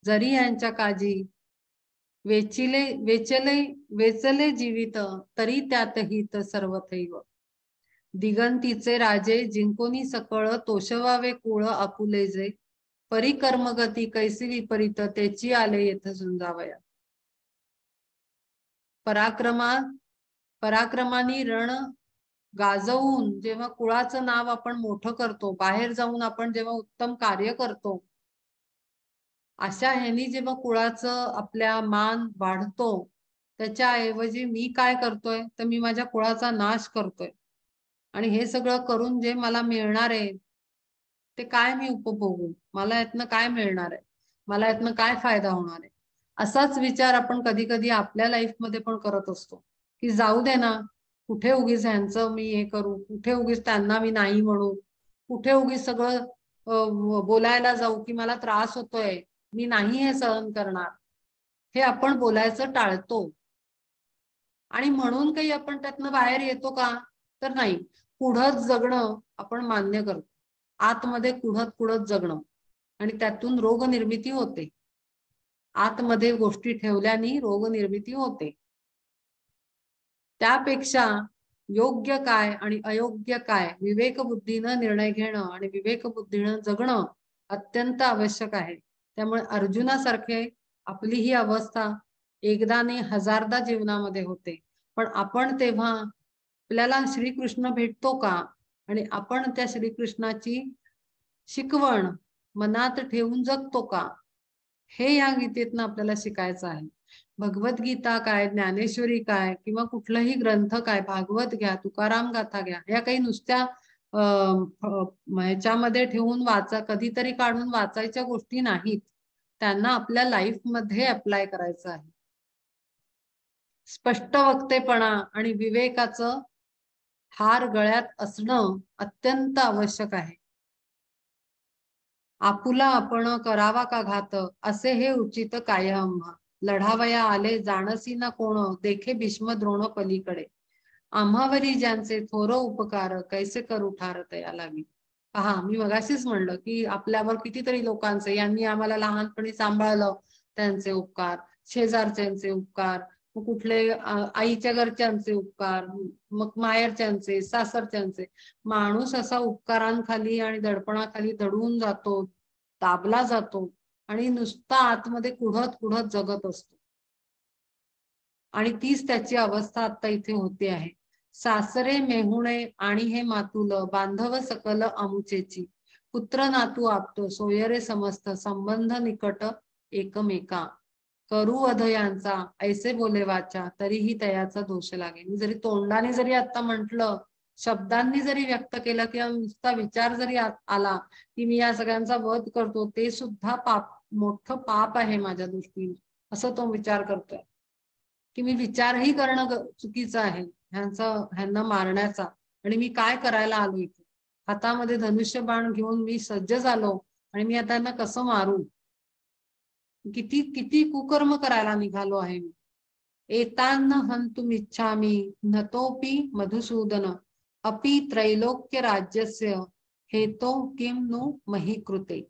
जरी यांच्या काजी वेचले जीवित, तरी त्यात हित सर्वथैव. दिगंतीचे राजे जिंकोनी सकळ, तोषवावे कुळ आपुले जे, परिकर्मगती कैसी विपरीत, त्याची आले येथ झुंजावया. पराक्रमानी रण गाजवून जेव्हा कुळाचं नाव आपण मोठं करतो, बाहेर जाऊन आपण जेव्हा उत्तम कार्य करतो, अशा ह्यानी जेव्हा कुळाचं आपल्या मान वाढतो, त्याच्याऐवजी मी काय करतोय तर मी माझ्या कुळाचा नाश करतोय, आणि हे सगळं करून जे मला मिळणार आहे ते काय मी उपभोगू, मला यातनं काय मिळणार आहे, मला यातनं काय फायदा होणार आहे. असाच विचार आपण कधी कधी आपल्या लाईफमध्ये पण करत असतो की जाऊ दे ना, कुठे उगीच ह्यांचं मी हे करू, कुठे उगीच त्यांना मी नाही म्हणू, कुठे उगीच सगळं बोलायला जाऊ की मला त्रास होतोय, मी नाही हे सहन करणार, हे आपण बोलायचं टाळतो. आणि म्हणून काही आपण त्यातनं बाहेर येतो का, तर नाही, पुढत जगणं आपण मान्य करतो, आतमध्ये कुढत जगणं, आणि त्यातून रोग निर्मिती होते. आतमध्ये गोष्टी ठेवल्याने रोग निर्मिती होते. त्यापेक्षा योग्य काय आणि अयोग्य काय विवेक बुद्धीनं निर्णय घेणं आणि विवेक बुद्धीनं जगणं अत्यंत आवश्यक आहे. त्यामुळे अर्जुनासारखे आपली ही अवस्था एकदा नाही हजारदा जीवनामध्ये होते, पण आपण तेव्हा आपल्याला श्रीकृष्ण भेटतो का, आणि आपण त्या श्रीकृष्णाची शिकवण मनात ठेवून जगतो का, हे या गीतेतनं आपल्याला शिकायचं आहे. भगवद्गीता काय, ज्ञानेश्वरी काय, किंवा कुठलाही ग्रंथ काय, भागवत घ्या, तुकाराम गाथा घ्या, या काही नुसत्या ह्याच्यामध्ये ठेवून कधीतरी काढून वाचायच्या गोष्टी नाहीत, त्यांना आपल्या लाईफ मध्ये अप्लाय करायचं आहे. स्पष्ट वक्तेपणा आणि विवेकाचं हार गळ्यात असणं अत्यंत आवश्यक आहे. आपुला आपण करावा का घात, असे हे उचित काय आम्हा. लढावया आले जाणसी ना कोण, देखे भीष्म द्रोण पलीकडे. आम्हावरी ज्यांचे थोर उपकार कैसे करू ठारत या लागी. पहा, मी मगाशीच म्हणलं की आपल्यावर कितीतरी लोकांचे, यांनी आम्हाला लहानपणी सांभाळलं त्यांचे उपकार, शेजारच्यांचे उपकार, मग कुठले आईच्या घरच्यांचे उपकार, मग माहेरच्यांचे, सासरच्यांचे. माणूस असा उपकारांखाली आणि दडपणाखाली दडून जातो, दाबला जातो आणि नुसता आतमध्ये कुढत कुढत जगत असतो. आणि तीच त्याची अवस्था आता इथे होते आहे. सासरे मेहुणे आणि हे मातुल, बांधव सकल अमुचेची, पुत्र नातू आपतो, सोयरे समस्त, संबंध निकट एकमेका, करू वध यांचा ऐसे बोले वाचा, तरीही तयाचा दोष लागे. मी जरी तोंडाने जरी आता म्हटलं, शब्दांनी जरी व्यक्त केलं किंवा नुसता विचार जरी आला की मी या सगळ्यांचा वध करतो, ते सुद्धा पाप, मोठं पाप आहे माझ्या दृष्टीने, असं तो विचार करतोय. की मी विचारही करणं चुकीचं आहे ह्यांना मारण्याचा. आणि मी काय करायला आलो इथे, हातामध्ये धनुष्यबाण घेऊन मी सज्ज झालो आणि मी आता यांना कसं मारू. किती किती कुकर्म करायला निघालो आहे मी. एतान्न हंतुम इच्छामि नतोपि मधुसूदन, अपि त्रैलोक्य राज्यस्य हेतो किम नु मही कृते.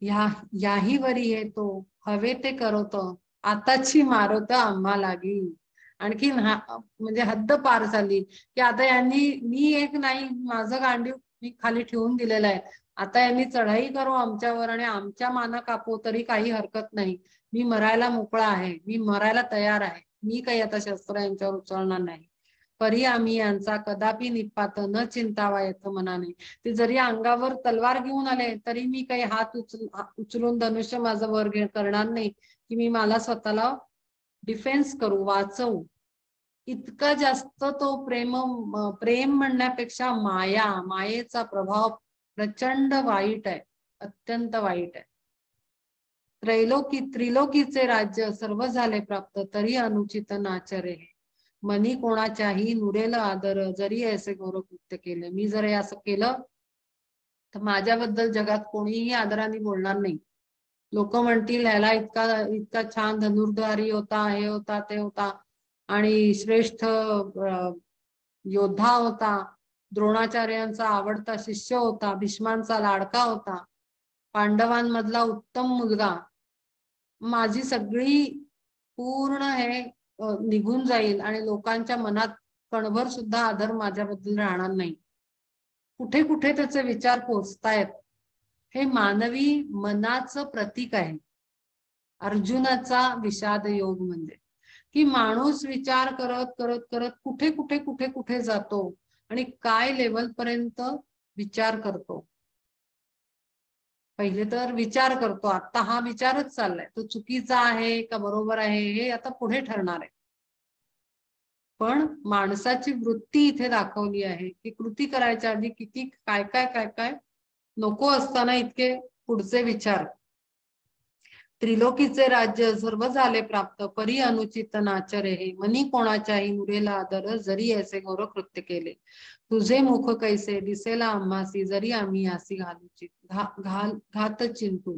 याही वरी येतो हवे ते करत, आताची मारत आम्हा लागी. आणखी म्हणजे हद्द पार झाली की आता यांनी, मी एक नाही, माझं गांडीव मी खाली ठेवून दिलेलं आहे, आता यांनी चढाई करू आमच्यावर आणि आमच्या माना कापो तरी काही हरकत नाही. मी मरायला मोकळा आहे, मी मरायला तयार आहे, मी काही आता शस्त्र यांच्यावर उचलणार नाही. परी आम्ही यांचा कदापि निपात न चिंतावा येत मनाने. ते जरी अंगावर तलवार घेऊन आले तरी मी काही हात उचलून धनुष्य माझं वर करणार नाही की मी मला स्वतःला डिफेन्स करू, वाचवू. इतका जास्त तो प्रेम म्हणण्यापेक्षा मायेचा प्रभाव प्रचंड वाईट आहे, अत्यंत वाईट आहे. त्रिलोकीचे राज्य सर्व झाले प्राप्त, तरी अनुचित नाचरे, मनी कोणाच्याही नुरेल आदर, जरी ऐसे घोर कृत्य केले. मी जर असं केलं तर माझ्याबद्दल जगात कोणीही आदराने बोलणार नाही. लोक म्हणतील ह्याला इतका इतका छान धनुर्धारी होता, हे होता, ते होता, आणि श्रेष्ठ योद्धा होता, द्रोणाचार्यांचा आवडता शिष्य होता, भीष्मांचा लाडका होता, पांडवांमधला उत्तम मुलगा. माझी सगळी पूर्ण हे निघून जाईल आणि लोकांच्या मनात कणभर सुद्धा आदर माझ्याबद्दल राहणार नाही. कुठे कुठे त्याचे विचार पोचतायत. हे मानवी मनाचं प्रतीक आहे. अर्जुनाचा विषाद योग म्हणजे की माणूस विचार करत करत करत कुठे कुठे कुठे कुठे जातो आणि काय लेवल पर्यंत विचार करतो. पहिले तर विचार करतो, आता हा विचारच चाललाय, तो चुकीचा आहे का बरोबर आहे हे आता पुढे ठरणार आहे. पण माणसाची वृत्ती इथे दाखवली आहे की कृती करायच्या आधी किती काय काय काय काय नको असताना इतके पुढचे विचार. त्रिलोकीचे राज्य सर्व झाले प्राप्त, परी अनुचित नाचरे हे, मनी कोणाच्याही मुरेला आदर, जरी ऐसे घोर कृत्य केले. तुझे मुख कैसे दिसेला आम्हासी, जरी आम्ही यासी घात चिंतू.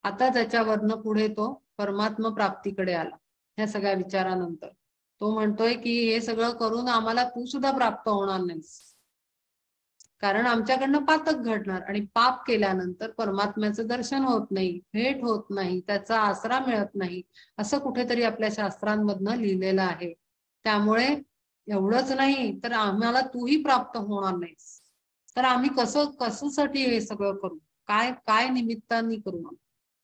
आता त्याच्यावरनं पुढे तो परमात्मा प्राप्तीकडे आला. ह्या सगळ्या विचारानंतर तो म्हणतोय की हे सगळं करून आम्हाला तू सुद्धा प्राप्त होणार नाहीस, कारण आमच्याकडनं पातक घडणार आणि पाप केल्यानंतर परमात्म्याचं दर्शन होत नाही, भेट होत नाही, त्याचा आसरा मिळत नाही, असं कुठेतरी आपल्या शास्त्रांमधनं लिहिलेलं आहे. त्यामुळे एवढंच नाही तर आम्हाला तूही प्राप्त होणार नाहीस. तर आम्ही कशासाठी हे सगळं करू, काय काय निमित्ताने करू,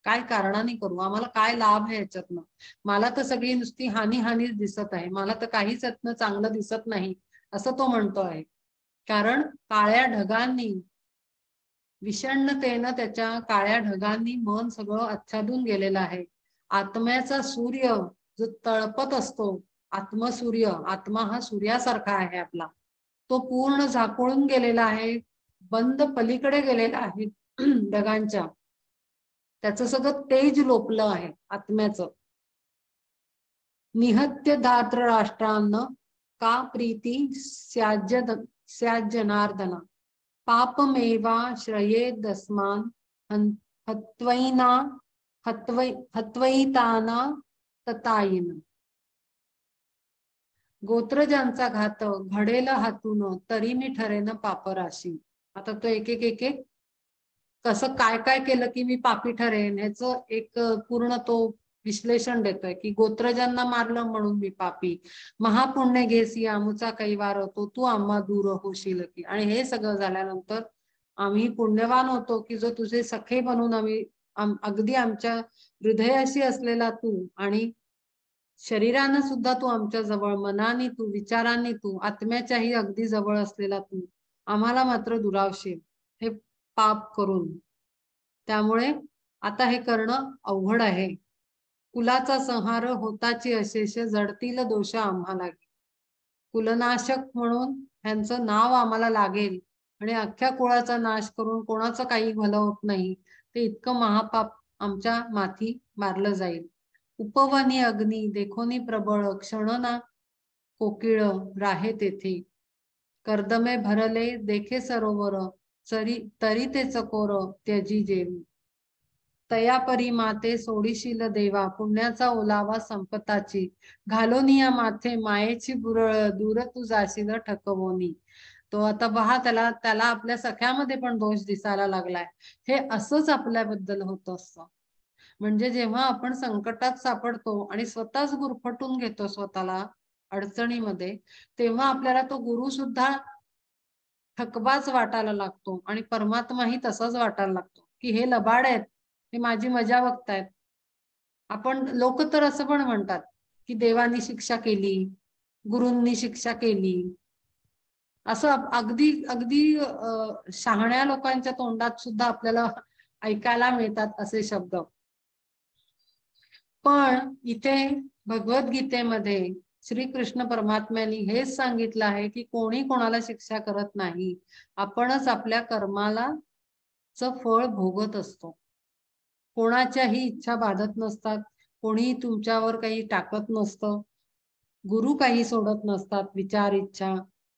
काय कारणाने करू, आम्हाला काय लाभ आहे याच्यातनं. मला तर सगळी नुसती हानीच दिसत आहे, मला तर काहीच यातनं चांगलं दिसत नाही, असं तो म्हणतो आहे. कारण काळ्या ढगांनी, विषण्णतेनं त्याच्या काळ्या ढगांनी मन सगळं आच्छादून गेलेलं आहे. आत्म्याचा सूर्य जो तळपत असतो, आत्मसूर्य, आत्मा हा सूर्यासारखा आहे आपला, तो पूर्ण झाकोळून गेलेला आहे, बंद पलीकडे गेलेला आहे ढगांच्या. त्याचं सगळं तेज लोपलं आहे आत्म्याचं. निहत्य धात्र राष्ट्रांना का प्रीती स्याज्जनार्दना, पापमेवा श्रयेदस्मान हत्वैताना ततायिन. गोत्र ज्यांचा घात घडेल हातून तरी मी ठरेन पापराशी. आता तो एक एक एक एक कसं काय काय केलं की मी पापी ठरेन ह्याचं एक पूर्ण तो विश्लेषण देतोय की गोत्र ज्यांना मारलं म्हणून मी पापी, महापुण्य घेसी आमुचा कैवार होतो तू आम्हा दूर होशील की. आणि हे सगळं झाल्यानंतर आम्ही पुण्यवान होतो की जो तुझे सखे बनून आम्ही अगदी आमच्या हृदयाशी असलेला तू आणि शरीरानं सुद्धा तू आमच्या जवळ, मनाने तू, विचारांनी तू, आत्म्याच्याही अगदी जवळ असलेला तू आम्हाला मात्र दुरावशील हे पाप करून. त्यामुळे आता हे करणं अवघड आहे. कुलाचा संहार होताची अशेष जडतील दोष आम्हाला. कुलनाशक म्हणून ह्यांचं नाव आम्हाला लागेल आणि अख्ख्या कुळाचा नाश करून कोणाचं काही भलं होत नाही ते इतकं महापाप आमच्या माथी मारलं जाईल. उपवनी अग्नी देखोनी प्रबळ क्षणना कोकिळ राहे तेथे. कर्दमे भरले देखे सरोवर तरी ते चकोर त्यजी जेवी. तयापरी माते सोडीशील देवा पुण्याचा ओलावा संपताची. घालोनिया माथे मायेची बुरळ दूर तू जाशील ठकवोनी. तो आता पहा त्याला त्याला आपल्या सख्यामध्ये पण दोष दिसायला लागलाय. हे असंच आपल्याबद्दल होत असतं. म्हणजे जेव्हा आपण संकटात सापडतो आणि स्वतःच गुरफटून घेतो स्वतःला अडचणीमध्ये, तेव्हा आपल्याला तो गुरु सुद्धा थकबाच वाटायला लागतो आणि परमात्माही तसाच वाटायला लागतो की हे लबाड आहेत, हे माझी मजा बघतायत. आपण लोक तर असं पण म्हणतात की देवानी शिक्षा केली, गुरूंनी शिक्षा केली, असं अगदी अगदी शहाण्या लोकांच्या तोंडात सुद्धा आपल्याला ऐकायला मिळतात असे शब्द. पण इथे भगवद्गीतेमध्ये श्रीकृष्ण परमात्म्यांनी हेच सांगितलं आहे की कोणी कोणाला शिक्षा करत नाही, आपणच आपल्या कर्माला फळ भोगत असतो. कोणाच्याही इच्छा बाधत नसतात, कोणी तुमच्यावर काही टाकत नसतं, गुरु काही सोडत नसतात, विचार इच्छा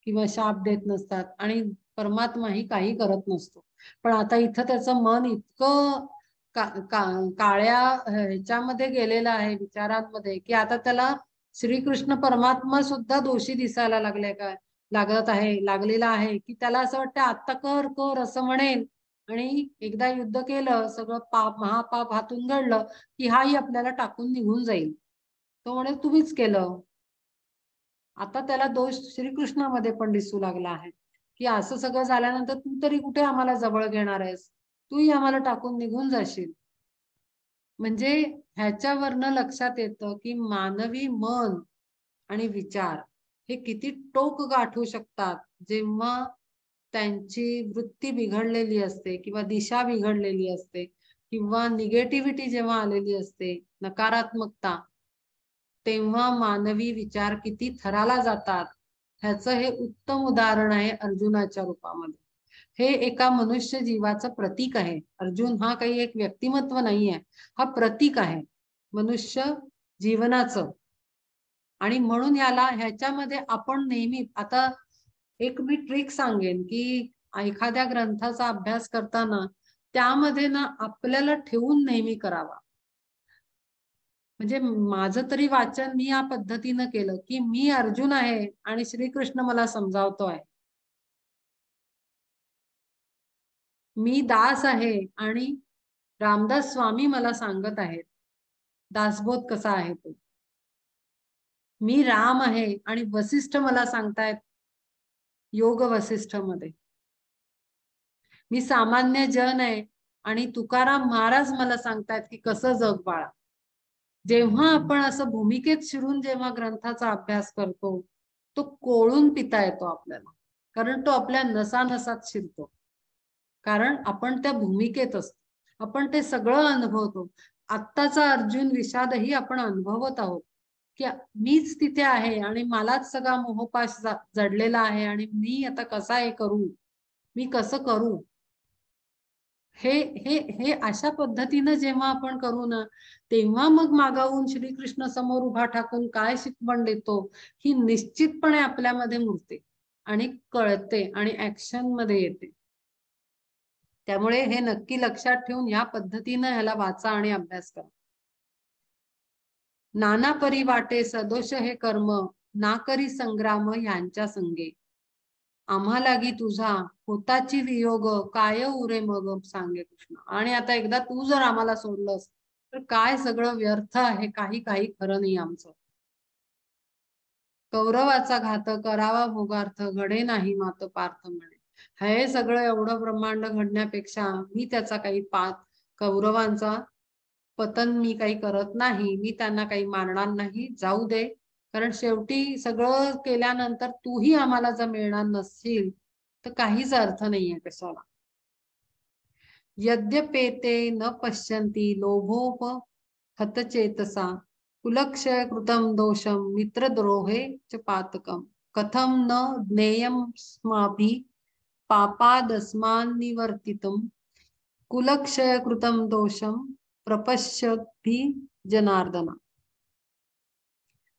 किंवा शाप देत नसतात आणि परमात्माही काही करत नसतो. पण आता इथं त्याचं मन इतकं काळ्या ह्याच्यामध्ये गेलेलं आहे विचारांमध्ये की आता त्याला श्रीकृष्ण परमात्मा सुद्धा दोषी दिसायला लागलेला आहे की त्याला असं वाटतं आत्ता कर कर असं म्हणेल आणि एकदा युद्ध केलं, सगळं पाप महापाप हातून घडलं की हाही आपल्याला टाकून निघून जाईल. तो म्हणे तुम्हीच केलं. आता त्याला दोष श्रीकृष्णामध्ये पण दिसू लागला आहे की असं सगळं झाल्यानंतर तू तरी कुठे आम्हाला जवळ घेणार आहेस, तूही आम्हाला टाकून निघून जाशील. म्हणजे ह्याच्यावरनं लक्षात येतं की मानवी मन आणि विचार हे किती टोक गाठू शकतात जेव्हा त्यांची वृत्ती बिघडलेली असते किंवा दिशा बिघडलेली असते किंवा निगेटिव्हिटी जेव्हा आलेली असते, नकारात्मकता, तेव्हा मानवी विचार किती थराला जातात ह्याचं हे उत्तम उदाहरण आहे अर्जुनाच्या रूपामध्ये. हे एका मनुष्य जीवाचं प्रतीक आहे. अर्जुन हा काही एक व्यक्तिमत्व नाही आहे, हा प्रतीक आहे मनुष्य जीवनाचं. आणि म्हणून ह्याच्यामध्ये आपण नेहमी आता एक मी ट्रिक सांगेन की एखाद्या ग्रंथाचा अभ्यास करताना त्यामध्ये ना आपल्याला ठेवून नेहमी करावा. म्हणजे माझं तरी वाचन मी या पद्धतीनं केलं की मी अर्जुन आहे आणि श्रीकृष्ण मला समजावतो आहे. मी दास आहे आणि रामदास स्वामी मला सांगत आहेत दासबोध कसा आहे तो. मी राम आहे आणि वसिष्ठ मला सांगतायत योग वसिष्ठ मध्ये. मी सामान्य जन आहे आणि तुकाराम महाराज मला सांगतायत की कसं जग बाळा. जेव्हा आपण असं भूमिकेत शिरून जेव्हा ग्रंथाचा अभ्यास करतो तो कोळून पिता येतो आपल्याला, कारण तो आपल्या नसानसात शिरतो. कारण आपण त्या भूमिकेत असतो, आपण ते सगळं अनुभवतो. आत्ताचा अर्जुन विषादही आपण अनुभवत आहोत की मीच तिथे आहे आणि मलाच सगळा मोहपाश जडलेला आहे आणि मी आता कसा हे करू, मी कसं करू. हे हे हे अशा पद्धतीनं जेव्हा आपण करू ना तेव्हा मग मागावून श्रीकृष्ण समोर उभा ठाकून काय शिकवण देतो ही निश्चितपणे आपल्यामध्ये मुरते आणि कळते आणि ऍक्शन मध्ये येते. त्यामुळे हे नक्की लक्षात ठेवून या पद्धतीनं ह्याला वाचा आणि अभ्यास करा. नाना परी वाटे सदोष हे कर्म ना करी संग्राम ह्यांच्या संगे. आम्हा लागी तुझा होताची वियोग काय उरे मग सांगे कृष्ण. आणि आता एकदा तू जर आम्हाला सोडलंस तर काय सगळं व्यर्थ आहे, काही काही खरं नाही आमचं. कौरवाचा घात करावा भोगार्थ घडे नाही मात पार्थ म्हणे. हे सगळं एवढं ब्रह्मांड घडण्यापेक्षा मी त्याचा काही कौरवांचा पतन मी काही करत नाही, मी त्यांना काही मारणार नाही, जाऊ दे. कारण शेवटी सगळं केल्यानंतर तूही आम्हाला जर मिळणार नसशील तर काहीच अर्थ नाहीये कशाला. यद्यपेते न पश्यन्ति लोभोप हतचेतसा कुलक्षय कृतं दोषम मित्रद्रोहे च पातकम कथम न ज्ञेयं स्माभिः पापादस्मान्निवर्तितुं कुलक्षय कृतं दोषम प्रपश्यति जनार्दना.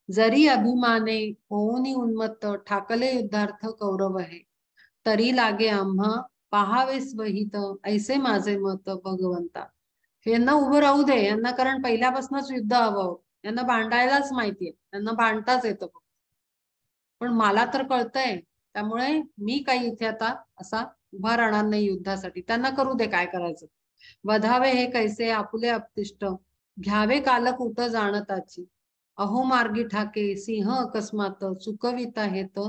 जरी अभिमाने होऊनी उन्मत्त ठाकले युद्धार्थ कौरव आहे, तरी लागे आम्हा पाहावेस वहित ऐसे माझे मत भगवंता. यांना उभं राहू दे यांना, कारण पहिल्यापासूनच युद्ध हवं, यांना भांडायलाच माहितीये, यांना भांडताच येतं. पण मला तर कळतंय, त्यामुळे मी काही इथे आता असा उभा राहणार नाही युद्धासाठी. त्यांना करू दे काय करायचं. वधावे हे कैसे आपुले अपतिष्ठ घ्यावे कालकूट जाणताची. अहो मार्गी ठाके सिंह अकस्मात चुकविता हेत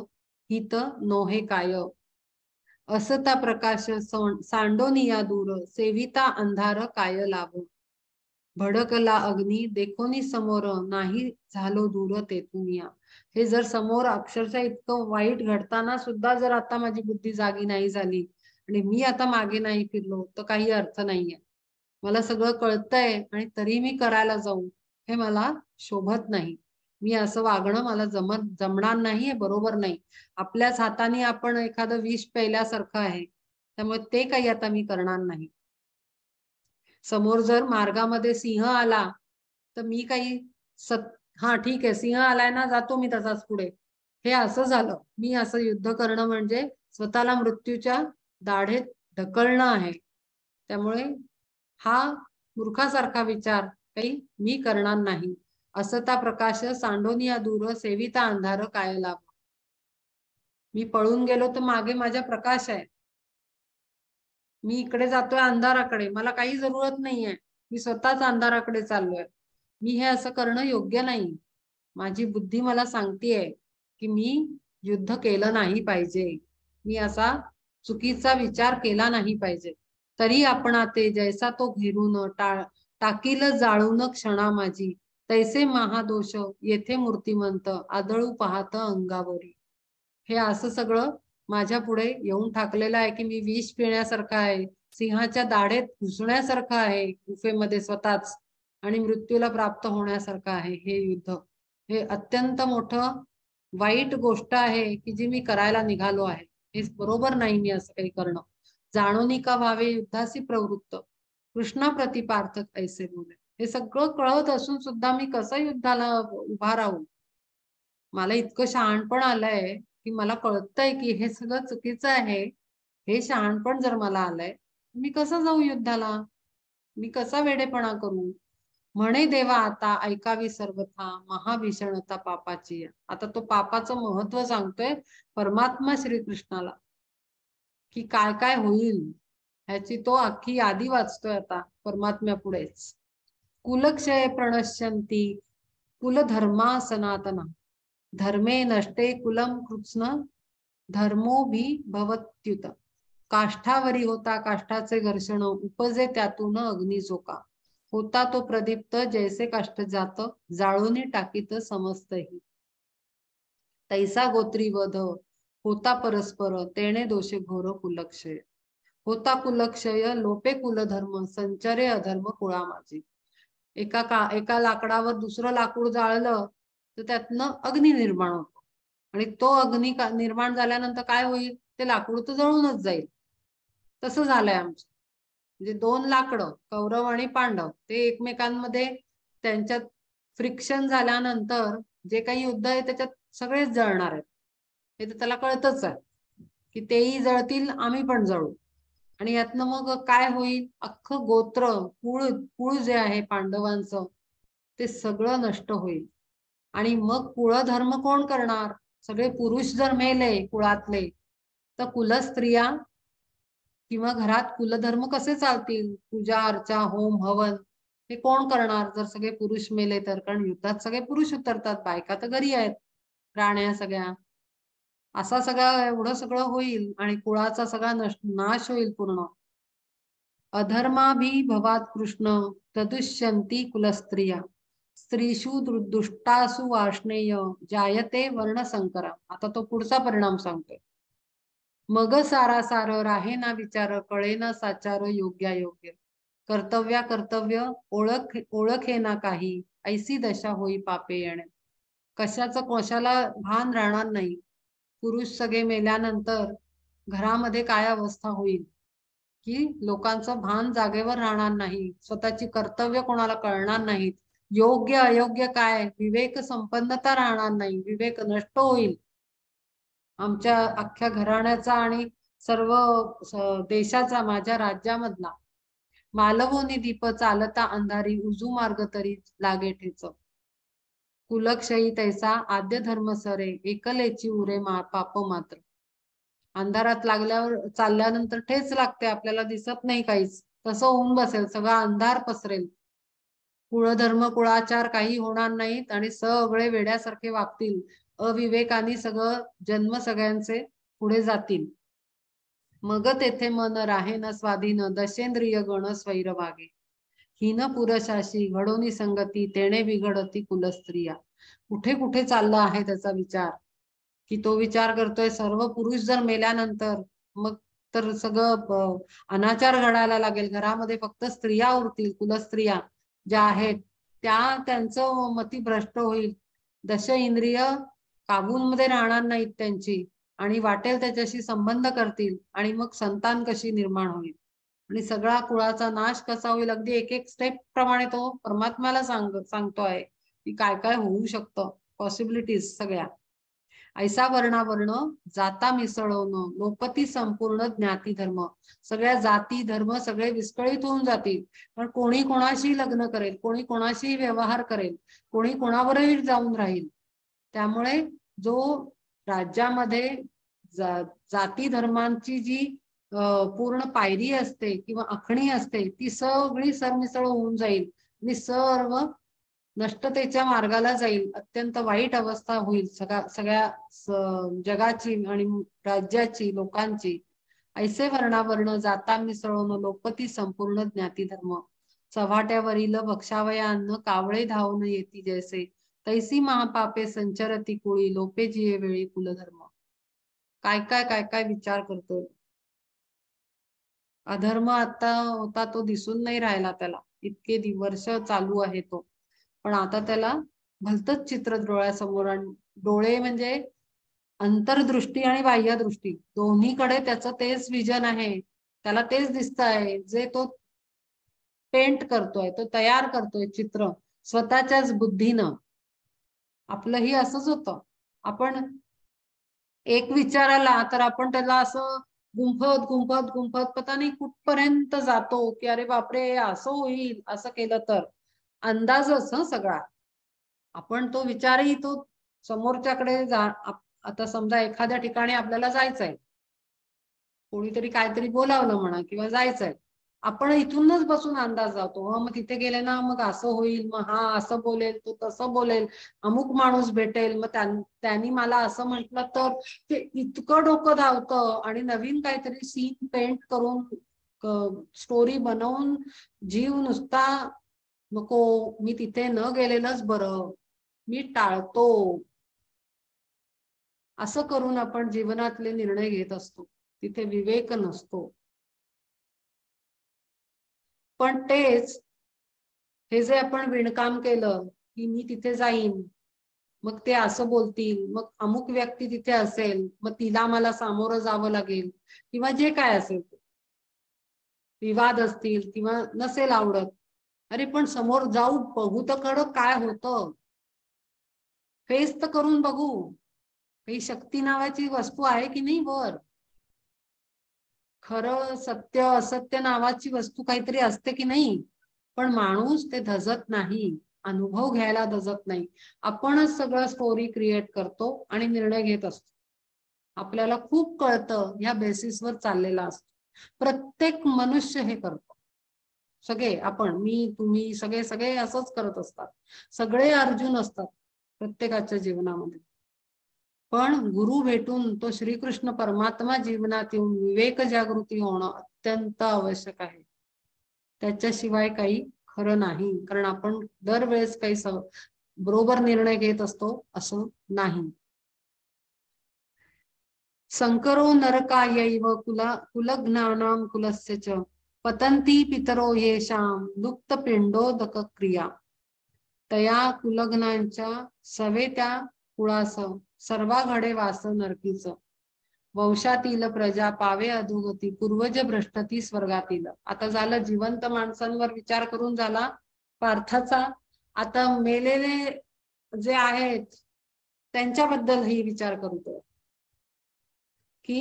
हित नोहे काय. असता प्रकाश सांडोनिया दूर सेविता अंधार काय लाभ. भडकला अग्नी देखोनी समोर नाही झालो दूर तेथून या. हे जर समोर अक्षरशः इतकं वाईट घडताना सुद्धा जर आता माझी बुद्धी जागी नाही झाली आणि मी आता मागे नाही फिरलो तर काही अर्थ नाहीये. मला सगळं कळतंय आणि तरी मी करायला जाऊ, हे मला शोभत नाही. मी असं वागणं मला जमणार नाही, हे बरोबर नाही. आपल्याच हाताने आपण एखादं विष प्यायल्यासारखं आहे, त्यामुळे ते काही आता मी करणार नाही. समोर जर मार्गामध्ये सिंह आला तर मी काही हा ठीक आहे सिंह आलाय ना, जातो मी तसाच पुढे, हे असं झालं. मी असं युद्ध करणं म्हणजे स्वतःला मृत्यूच्या दाढेत ढकलणं आहे. त्यामुळे हा मूर्खासारखा विचार काही मी करणार नाही. असता प्रकाश सांडोनिया दूर सेविता अंधार काय लाभ. मी पळून गेलो तर मागे माझ्या प्रकाश आहे. मी इकडे जातोय अंधाराकडे, मला काही जरूरत नाहीये, मी स्वतःच अंधाराकडे चाललोय. मी हे असं करणं योग्य नाही. माझी बुद्धी मला सांगतेय की मी युद्ध केलं नाही पाहिजे, मी असा चुकीचा विचार केला नाही पाहिजे. तरी आपण ते जैसा तो घेरून टाकील जाळून क्षणा माझी तैसे महादोष येथे मूर्तिमंत आदळू पाहत अंगावरी. हे असं सगळं माझ्या पुढे येऊन ठाकलेलं आहे की मी विष पिण्यासारखं आहे, सिंहाच्या दाढेत घुसण्यासारखं आहे गुफेमध्ये स्वतःच, आणि मृत्यूला प्राप्त होण्यासारखं आहे हे युद्ध. हे अत्यंत मोठं वाईट गोष्ट आहे की जी मी करायला निघालो आहे. हे बरोबर नाही मी असं काही करणं. जाणोनी का व्हावे युद्धासी प्रवृत्त कृष्णा प्रतिपार्थक ऐसे बोले. हे सगळं कळत असून सुद्धा मी कसं युद्धाला उभा राहू. मला इतकं शहाणपण आलंय की मला कळतंय की हे सगळं चुकीचं आहे. हे शहाणपण जर मला आलंय, मी कसं जाऊ युद्धाला, मी कसा वेडेपणा करू. म्हणे देवा आता ऐकावी सर्वथा महाभीषणता पापाची. आता तो पापाचं महत्व सांगतोय परमात्मा श्रीकृष्णाला की काय काय होईल ह्याची तो अख्खी यादी वाचतोय आता परमात्म्या पुढेच. कुलक्षय प्रणश्यंती कुलधर्मा सनातना धर्मे नष्टे कुलम कृत्स्न धर्मो भी भवत्युत. काष्ठावरी होता काष्ठाचे घर्षण उपजे त्यातून अग्निजोका. होता तो प्रदीप्त जैसे काष्ठ जात जाळून टाकीत समस्तही. तैसा गोत्री वध होता परस्पर तेणे दोषे घोर कुलक्षय. होता कुलक्षय लोपे कुलधर्म संचरे अधर्म कुळा माझी. एका लाकडावर दुसरं लाकूड जाळलं तर त्यातनं अग्नी निर्माण होतो, आणि तो अग्नी निर्माण झाल्यानंतर काय होईल, ते लाकूड तर जळूनच जाईल. तसं झालंय आमचं. म्हणजे दोन लाकडं कौरव आणि पांडव ते एकमेकांमध्ये त्यांच्यात फ्रिक्शन झाल्यानंतर जे काही युद्ध आहे त्याच्यात सगळेच जळणार आहेत. हे तर त्याला कळतच आहे की तेही जळतील आम्ही पण जळू. आणि यातनं मग काय होईल, अख्खं गोत्र कुळ जे आहे पांडवांचं ते सगळं नष्ट होईल. आणि मग कुळधर्म कोण करणार? सगळे पुरुष जर मेले कुळातले तर कुलस्त्रिया किंवा घरात कुलधर्म कसे चालतील? पूजा अर्चा होम हवन हे कोण करणार जर सगळे पुरुष मेले तर? कारण युद्धात सगळे पुरुष उतरतात, बायका तर घरी आहेत, राण्या सगळ्या. असा सगळा एवढं सगळं होईल आणि कुळाचा सगळा नाश होईल पूर्ण. अधर्माभिभवात कृष्ण तदुष्यंती कुलस्त्रिया स्त्रीषु दुष्टासु वार्ष्णेय जायते वर्णसंकरा. आता तो पुढचा परिणाम सांगतोय. मग सारा सार राहे ना विचार कळे ना साचार योग्यायोग्य कर्तव्या कर्तव्य ओळखे ना काही ऐसी दशा होई पापे येणे. कशाचं कशाला भान राहणार नाही. पुरुष सगळे मेल्यानंतर घरामध्ये काय अवस्था होईल की लोकांचं भान जागेवर राहणार नाही, स्वतःची कर्तव्य कोणाला कळणार नाहीत, योग्य अयोग्य काय विवेक संपन्नता राहणार नाही, विवेक नष्ट होईल. आमच्या अख्ख्या घराण्याचा आणि सर्व देशाचा, माझ्या राज्यामधला मालवोनी दीप चालता अंधारी उजू मार्ग तरी लागे ठेच. कुलक्षयी तैसा आद्य धर्म सरे एकलेची उरे पाप मात्र. अंधारात लागल्यावर चालल्यानंतर ठेच लागते, आपल्याला दिसत नाही काहीच, तसं होऊन बसेल, सगळा अंधार पसरेल. कुळधर्म कुळाचार काही होणार नाहीत आणि सगळे वेड्यासारखे वागतील, अविवेकानी सगळं जन्म सगळ्यांचे पुढे जातील. मग तेथे मन राहे न स्वाधीन दशेंद्रिय गण स्वैर भागे हीन पुरुषाशी घडोनी संगती तेणे बिघडती कुलस्त्रिया. कुठे कुठे चालला आहे त्याचा विचार, की तो विचार करतोय सर्व पुरुष जर मेल्यानंतर मग तर सगळं अनाचार घडायला लागेल, घरामध्ये फक्त स्त्रिया उरतील, कुलस्त्रिया ज्या आहेत त्या, त्यांचं मती भ्रष्ट होईल, दश इंद्रिय काबूमध्ये राहणार नाहीत त्यांची आणि वाटेल त्याच्याशी संबंध करतील आणि मग संतान कशी निर्माण होईल आणि सगळा कुळाचा नाश कसा होईल. अगदी एक एक स्टेप प्रमाणे तो परमात्म्याला सांगतो आहे की काय काय होऊ शकतं, पॉसिबिलिटीज सगळ्या. ऐसा वर्णावर्ण जाता मिसळवणं लोपती संपूर्ण ज्ञाती धर्म. सगळ्या जाती धर्म सगळे विस्कळीत होऊन जातील, पण कोणी कोणाशी लग्न करेल, कोणी कोणाशी व्यवहार करेल, कोणी कोणावरही जाऊन राहील. त्यामुळे जो राज्यामध्ये जाती धर्मांची जी पूर्ण पायरी असते किंवा आखणी असते ती सगळी सरमिसळ होऊन जाईल आणि सर्व नष्टतेच्या मार्गाला जाईल, अत्यंत वाईट अवस्था होईल सगळ्या जगाची आणि राज्याची, लोकांची. ऐसे वर्णावर्ण जाता मिसळून लोपती संपूर्ण ज्ञाती धर्म. चव्हाट्यावरील भक्षावया अन्न कावळे धावून येती जैसे तैसी महापापे संचरती कुळी लोपे जिये वेळी कुलधर्म. काय काय काय काय विचार करतोय. अधर्म आता होता तो दिसून नाही राहिला त्याला, इतके वर्ष चालू आहे तो, पण आता त्याला भलतच चित्र डोळ्यासमोर. डोळे म्हणजे अंतर्दृष्टी आणि बाह्यदृष्टी दोन्हीकडे त्याचं तेच विजन आहे, त्याला तेच दिसत आहे जे तो पेंट करतोय, तो तयार करतोय चित्र स्वतःच्याच बुद्धीनं. आपलंही असंच होतं, आपण एक विचार आला तर आपण त्याला असं गुंफत गुंफत गुंफत पता नाही कुठपर्यंत जातो की अरे बापरे असं होईल, असं केलं तर. अंदाजच सगळा. आपण तो विचारही तो समोरच्याकडे आता समजा एखाद्या ठिकाणी आपल्याला जायचंय, कोणीतरी काहीतरी बोलावलं म्हणा किंवा जायचंय, आपण इथूनच बसून अंदाज जातो, मग तिथे गेले ना मग असं होईल, मग हा असं बोलेल, तो तसं बोलेल, अमुक माणूस भेटेल, मग त्यांनी मला असं म्हटलं तर. ते इतकं डोकं धावतं आणि नवीन काहीतरी सीन पेंट करून स्टोरी बनवून जीव नुसता नको, मी तिथे न गेलेलंच बरं, मी टाळतो, असं करून आपण जीवनातले निर्णय घेत असतो, तिथे विवेक नसतो. पण तेच हे जे आपण विणकाम केलं की मी तिथे जाईन, मग ते असं बोलतील, मग अमुक व्यक्ती तिथे असेल, मग तिला मला सामोरं जावं लागेल किंवा जे काय असेल, विवाद असतील किंवा नसेल आवडत, अरे पण समोर जाऊ बघू तर खरं काय होतं, फेस तर करून बघू, काही शक्ती नावाची वस्तू आहे की नाही वर, खरं सत्य असत्य नावाची वस्तू काहीतरी असते की नाही. पण माणूस ते धजत नाही, अनुभव घ्यायला दजत नाही. आपणच सगळं स्टोरी क्रिएट करतो आणि निर्णय घेत असतो. आपल्याला खूप कळतं ह्या बेसिसवर चाललेला असतो. प्रत्येक मनुष्य हे करतो. सगळे आपण, मी, तुम्ही, सगळे सगळे असंच करत असतात. सगळे अर्जुन असतात प्रत्येकाच्या जीवनामध्ये. पण गुरु भेटून तो श्रीकृष्ण परमात्मा जीवनात येऊन विवेक जागृती होणं अत्यंत आवश्यक आहे. त्याच्याशिवाय काही खरं नाही. कारण आपण दरवेळेस काही बरोबर निर्णय घेत असतो असं नाही. संकरो नरकायैव कुलज्ञानां कुलस्य च पतन्ति पितरो येषां लुप्त पिंडोदक क्रिया. तया कुलग्नांच्या सवे त्या कुळास सर्वा घडे वास नरकीच. वंशातील प्रजा पावे अधोगती पूर्वज भ्रष्टती स्वर्गातील. आता झालं जिवंत माणसांवर विचार करून झाला पार्थाचा. आता मेलेले जे आहेत त्यांच्याबद्दलही विचार करतो की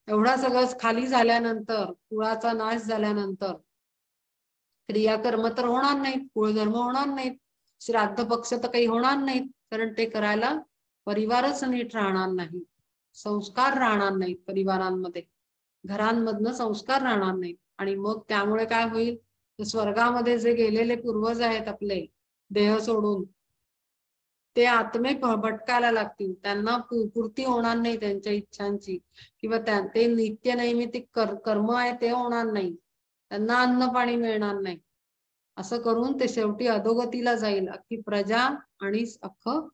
एवढा सगळं खाली झाल्यानंतर, कुळाचा नाश झाल्यानंतर क्रियाकर्म तर होणार नाहीत, कुळधर्म होणार नाहीत, श्राद्ध पक्ष तर काही होणार नाहीत. कारण ते करायला परिवारच नीट राहणार नाही, संस्कार राहणार नाहीत परिवारांमध्ये, घरांमधनं संस्कार राहणार नाहीत. आणि मग त्यामुळे काय होईल, स्वर्गामध्ये जे गेलेले पूर्वज आहेत आपले देह सोडून, ते आत्मे भटकायला लागतील. त्यांना पूर्ती होणार नाही त्यांच्या इच्छांची, किंवा ते नित्य नैमित्तिक कर्म आहे ते होणार नाही, त्यांना अन्न पाणी मिळणार नाही. असं करून ते शेवटी अधोगतीला जाईल. अख्खी प्रजा आणि अख्खं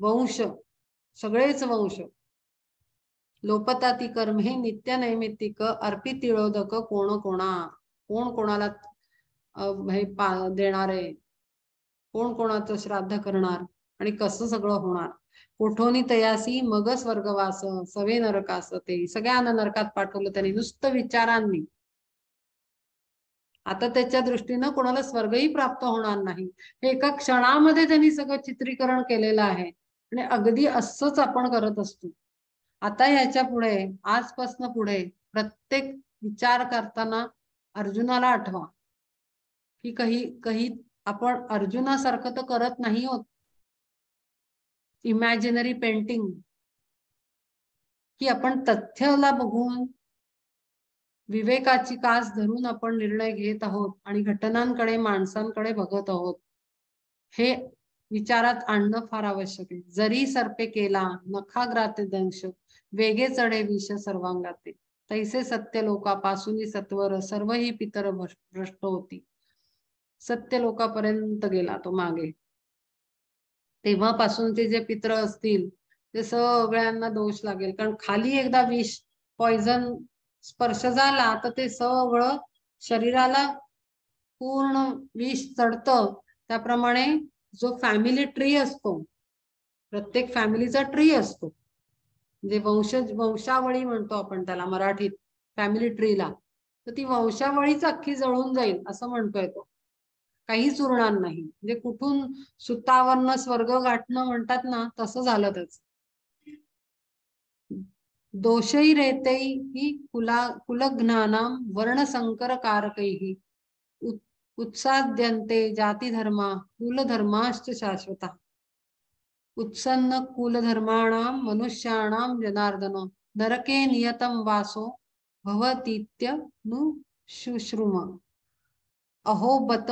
वंश, सगळेच वंश. लोपताती कर्म हे नित्य नैमित्तिक अर्पित तिळोदक कोण कोणाला हे देणार आहे, कोण कोणाचं श्राद्ध करणार आणि कसं सगळं होणार. कोठोनी तयासी मग स्वर्गवास सवे नरकास. ते सगळ्यांना नरकात पाठवलं त्यांनी नुसतं विचारांनी. आता त्याच्या दृष्टीनं कोणाला स्वर्गही प्राप्त होणार नाही. हे एका क्षणामध्ये त्यांनी सगळं चित्रीकरण केलेलं आहे आणि अगदी असंच आपण करत असतो. आता याच्या पुढे, आजपासून पुढे प्रत्येक विचार करताना अर्जुनाला आठवा की काही आपण अर्जुनासारखं तर करत नाही होत. इमॅजिनरी पेंटिंग की आपण तथ्याला बघून विवेकाची कास धरून आपण निर्णय घेत आहोत आणि घटनांकडे, माणसांकडे बघत आहोत. हे विचारात आणणं फार आवश्यक आहे. जरी सर्पे केला नखाग्राते दंश, वेगे चढे विष सर्वांगाते. तैसे सत्य लोकापासून सत्वर सर्व ही पितर भ्रष्ट होती. सत्य लोकापर्यंत गेला तो मागे. तेव्हापासूनचे जे पित्र असतील ते सगळ्यांना दोष लागेल. कारण खाली एकदा विष, पॉइझन स्पर्श झाला तर ते सगळं शरीराला पूर्ण विष चढतं. त्याप्रमाणे जो फॅमिली ट्री असतो, प्रत्येक फॅमिलीचा ट्री असतो, जे वंशावळी म्हणतो आपण त्याला मराठीत, फॅमिली ट्रीला, तर ती वंशावळीच अख्खी जळून जाईल असं म्हणतोय तो. काहीच उरणार नाही. म्हणजे कुठून सुतावरनं स्वर्ग गाठणं म्हणतात ना, तसं झालं त्याच. दोषही रेतई ही कुलज्ञानाम वर्णसंकर कारकैहि उत्साद्यन्ते जाती धर्मा कुलधर्माश्च शाश्वता. उत्सन्न कुलधर्माणां मनुष्याणां जनार्दन नरके नियतं वासो भवतीत्यनुशुश्रुम. अहो बत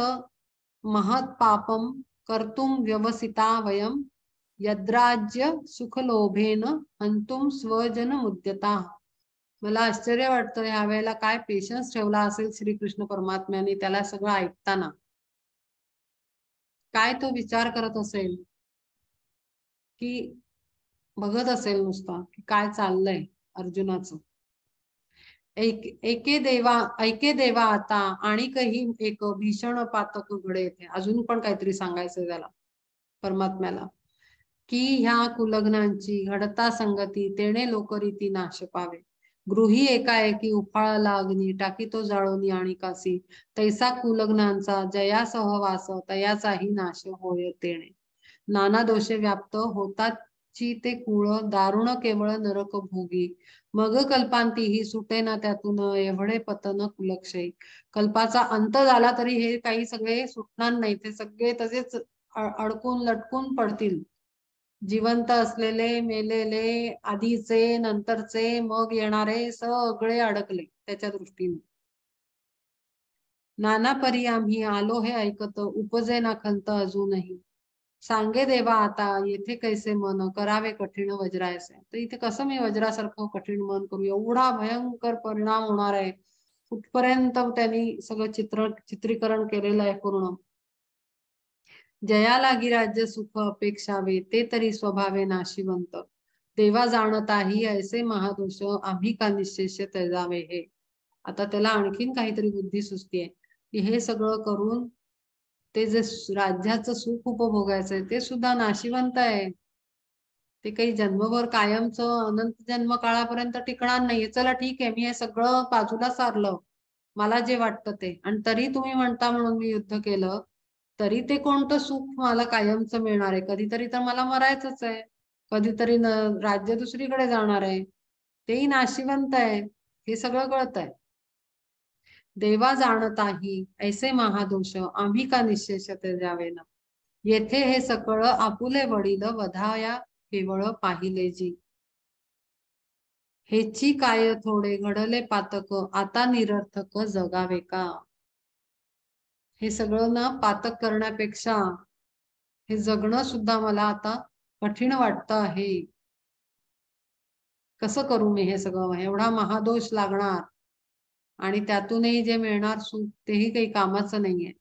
महत्पापं कर्तुं व्यवसिता वयं यद्राज्य सुखलोभेन हंतुम स्वजन मुद्यता. मला आश्चर्य वाटतं यावेळेला काय पेशन्स ठेवला असेल श्रीकृष्ण परमात्म्याने त्याला सगळं ऐकताना. काय तो विचार करत असेल, की बघत असेल नुसता की काय चाललंय अर्जुनाचं. ऐके देवा आता आणि काही एक भीषण पातक घडे येते. अजून पण काहीतरी सांगायचं त्याला परमात्म्याला, की ह्या कुलग्नांची घडता संगती तेणे लोकरीती नाश पावे. गृही एकाएकी उफाळला अग्नी टाकी तो जाळोनी आणि कासी. तैसा कुलग्नांचा जया सहवास तयाचाही नाश होय तेणे. नाना दोषे व्याप्त होताची ते कुळ दारुण केवळ नरक भोगी. मग कल्पांतीही सुटेना त्यातून एवढे पतन कुलक्षयी. कल्पाचा अंत झाला तरी हे काही सगळे सुटणार नाही, ते सगळे तसेच अडकून लटकून पडतील. जिवंत असलेले, मेलेले, आधीचे, नंतरचे, मग येणारे सगळे अडकले त्याच्या दृष्टीने. नाना परी आम्ही आलो हे ऐकत, उपजे ना खंत अजूनही. सांगे देवा आता येथे कैसे मन, करावे कठीण वज्रायसे. तर इथे कसं मी वज्रासारखं कठीण मन करू, एवढा भयंकर परिणाम होणार आहे. कुठपर्यंत त्यांनी सगळं चित्रीकरण केलेलं आहे पूर्ण. जया लागी राज्य सुख अपेक्षावे, ते तरी स्वभावे नाशिवंत. देवा जाणताही ऐसे महादोष, आम्ही का निशेष त्याजावे हे. आता त्याला आणखीन काहीतरी बुद्धी सुचतीये की हे सगळं करून ते जे राज्याचं सुख उपभोगायचंय ते सुद्धा नाशिवंत आहे. ते काही जन्मभर कायमचं अनंत जन्म काळापर्यंत टिकणार नाहीये. चला ठीक आहे, मी हे सगळं बाजूला सारलं, मला जे वाटतं ते, आणि तरी तुम्ही म्हणता म्हणून मी युद्ध केलं, तरी ते कोणतं सुख मला कायमचं मिळणार आहे. कधीतरी तर मला मरायचंच आहे, कधीतरी राज्य दुसरीकडे जाणार आहे, तेही नाशिवंत आहे, हे सगळं कळत आहे. देवा जाणताही ऐसे महादोष, आम्ही का निशेष त्याजावे ना. येथे हे सकळ आपुले वडील वधाया केवळ पाहिले जी. हेची काय थोडे घडले पातक, आता निरर्थक जगावे का. हे सगळं ना पातक करण्यापेक्षा हे जगणं सुद्धा मला आता कठीण वाटतं आहे. कसं करू मी हे सगळं, एवढा महादोष लागणार आणि त्यातूनही जे मिळणार सुख तेही काही कामाचं नाहीये.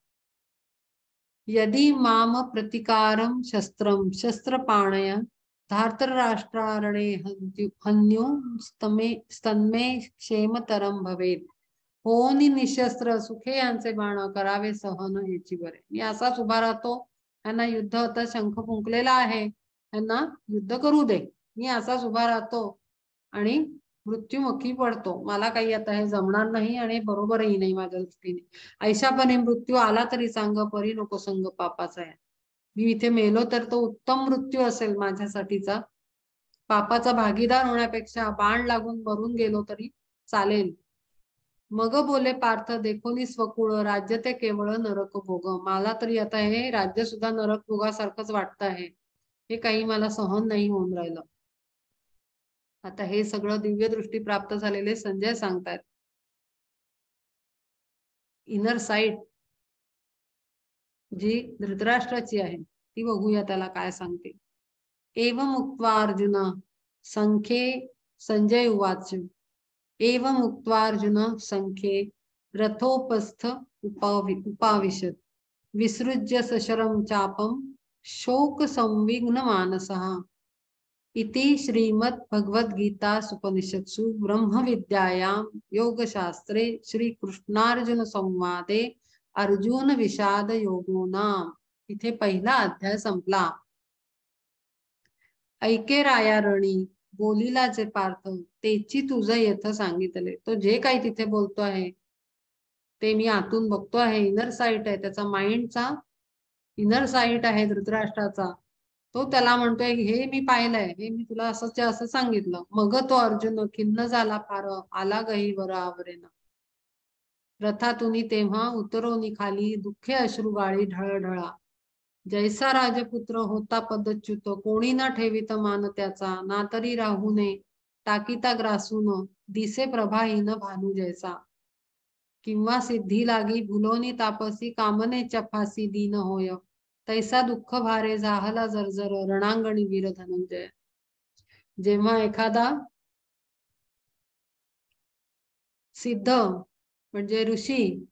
यदि माम प्रतिकारम शस्त्रम शस्त्रपाणय, धार्तराष्ट्रारणे हन्यो स्तन्मे क्षेमतरम भवेत. होनी निशस्त्र सुखे यांचे बाण, करावे सहन याची बरे. मी असाच उभा राहतो, यांना युद्ध आता शंख फुंकलेला आहे, यांना युद्ध करू दे, मी असाच उभा राहतो आणि मृत्युमुखी पडतो. मला काही आता हे जमणार नाही आणि बरोबरही नाही माझ्या दृष्टीने. ऐशापणे मृत्यू आला तरी सांग, परी नको संग पापाचा आहे. मी इथे मेलो तर तो उत्तम मृत्यू असेल माझ्यासाठीचा. पापाचा भागीदार होण्यापेक्षा बाण लागून मरून गेलो तरी चालेल. मग बोले पार्थ देखोनी स्वकुळ, राज्य ते केवळ नरक भोग. मला तरी आता हे राज्य सुद्धा नरक भोगासारखंच वाटतं आहे. हे काही मला सहन नाही होऊन राहिलं. आता हे सगळं दिव्य दृष्टी प्राप्त झालेले संजय सांगतात. इनर साइट जी धृतराष्ट्राची आहे ती बघूया त्याला काय सांगते. एवं उक्त्वा अर्जुन संख्ये संजय उवाच, एवं उक्त्वा अर्जुन संख्ये रथोपस्थ उपाविशत, विसृज्य सशरम चापम शोक संविघ्न मानसः. इति श्रीमद् भगवद्गीतासुपनिषत्सु ब्रह्मविद्यायां योगशास्त्रे श्रीकृष्णार्जुन संवादे अर्जुन विषाद योगो नाम. इथे पहिला अध्याय संपला. ऐके राया रणी बोलीला जे पार्थ, तेची तुझं येथ सांगितले. तो जे काही तिथे बोलतो आहे ते मी आतून बघतो आहे. इनर साइट आहे त्याचा, माइंडचा इनर साइट आहे धृतराष्ट्राचा. तो त्याला म्हणतोय हे मी पाहिलंय, हे मी तुला असं सांगितलं. मग तो अर्जुन खिन्न झाला फार, आला गहीवर आवरेना. रथातुनी तेव्हा उतरोनी खाली, दुःखे अश्रुगाळी ढळढळा. जैसा राजपुत्र होता पदच्युत, कोणी न ठेवित मान त्याचा. ना तरी राहू नये टाकीता ग्रासून, दिसे प्रभाहीन भानू जैसा. किंवा सिद्धी लागी भुलोनी तापसी, कामनेच्या फासी दीन होय. तैसा दुःख भारे जाहला जर्जर, रणांगणी वीर धनंजय. जेव्हा एखादा सिद्ध म्हणजे ऋषी,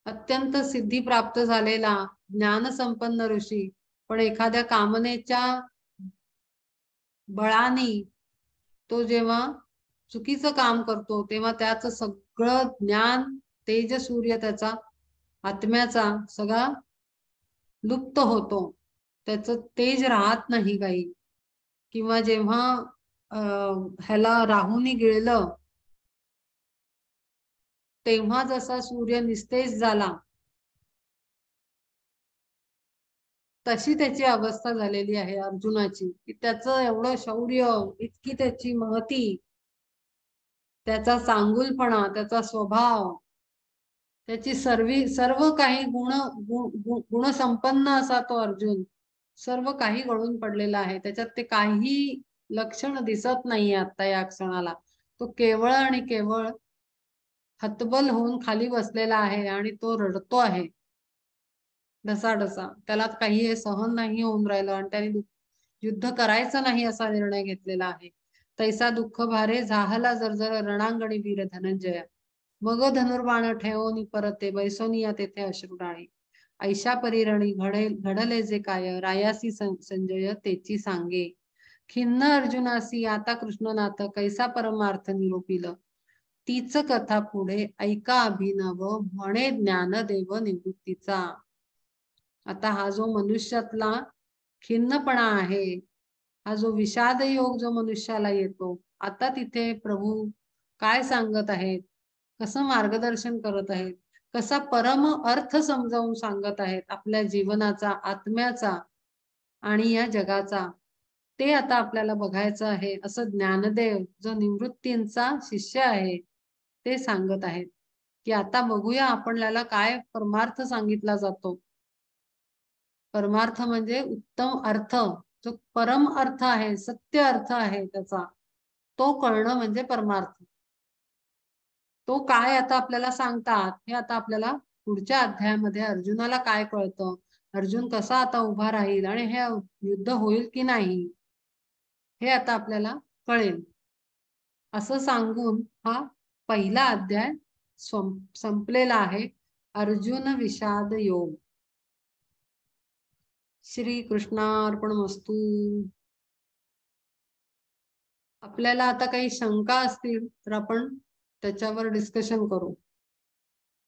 अत्यंत सिद्धी प्राप्त झालेला ज्ञान संपन्न ऋषी, पण एखाद्या कामनेच्या बळाने तो जेव्हा चुकीचं काम करतो, तेव्हा त्याचं सगळं ज्ञान, तेज सूर्य त्याचा आत्म्याचा सगळा लुप्त होतो, त्याचं तेज राहत नाही काही. किंवा जेव्हा ह्याला राहूनी गिळलं, तेव्हा जसा सूर्य निस्तेज झाला, तशी त्याची अवस्था झालेली आहे अर्जुनाची. की त्याचं एवढं शौर्य, इतकी त्याची महती, त्याचा चांगुलपणा, त्याचा स्वभाव, त्याची सर्व काही गुणसंपन्न असा तो अर्जुन, सर्व काही गळून पडलेला आहे. त्याच्यात ते काही लक्षण दिसत नाहीये आता या क्षणाला. तो केवळ आणि केवळ हतबल होऊन खाली बसलेला आहे आणि तो रडतो आहे ढसाढसा. त्याला काही हे सहन नाही होऊन राहिलं आणि त्याने युद्ध करायचं नाही असा निर्णय घेतलेला आहे. तैसा दुःख भारे झाहला जर्जर रणांगणी वीर धनंजय. मग धनुर्बाण ठेवून परते बैसोनिया तेथे अश्रुराळी. ऐशा परिरणी घडले जे काय रायासी संजय तेची सांगे. खिन्न अर्जुनासी आता कृष्णनाथ कैसा परमार्थ निरोपिल. तीच कथा पुढे ऐका अभिनव म्हणे ज्ञानदेव निवृत्तीचा. आता हा जो मनुष्यातला खिन्नपणा आहे, हा जो विषाद योग जो मनुष्याला येतो, आता तिथे प्रभू काय सांगत आहेत, कसं मार्गदर्शन करत आहेत, कसा परम अर्थ समजावून सांगत आहेत आपल्या जीवनाचा, आत्म्याचा आणि या जगाचा, ते आता आपल्याला बघायचं आहे. असं ज्ञानदेव जो निवृत्तींचा शिष्य आहे ते सांगत आहेत की आता बघूया आपल्याला काय परमार्थ सांगितला जातो. परमार्थ म्हणजे उत्तम अर्थ, जो परम अर्थ आहे, सत्य अर्थ आहे त्याचा, तो कळणं म्हणजे परमार्थ. तो काय आता आपल्याला सांगतात हे आता आपल्याला पुढच्या अध्यायामध्ये अर्जुनाला काय कळतं, अर्जुन कसा आता उभा राहील आणि हे युद्ध होईल की नाही हे आता आपल्याला कळेल. असं सांगून हा पहिला अध्याय संपलेला आहे. अर्जुन विषाद योग. श्री कृष्णार्पणमस्तु. आपल्याला आता काही शंका असतील तर आपण त्याच्यावर डिस्कशन करू.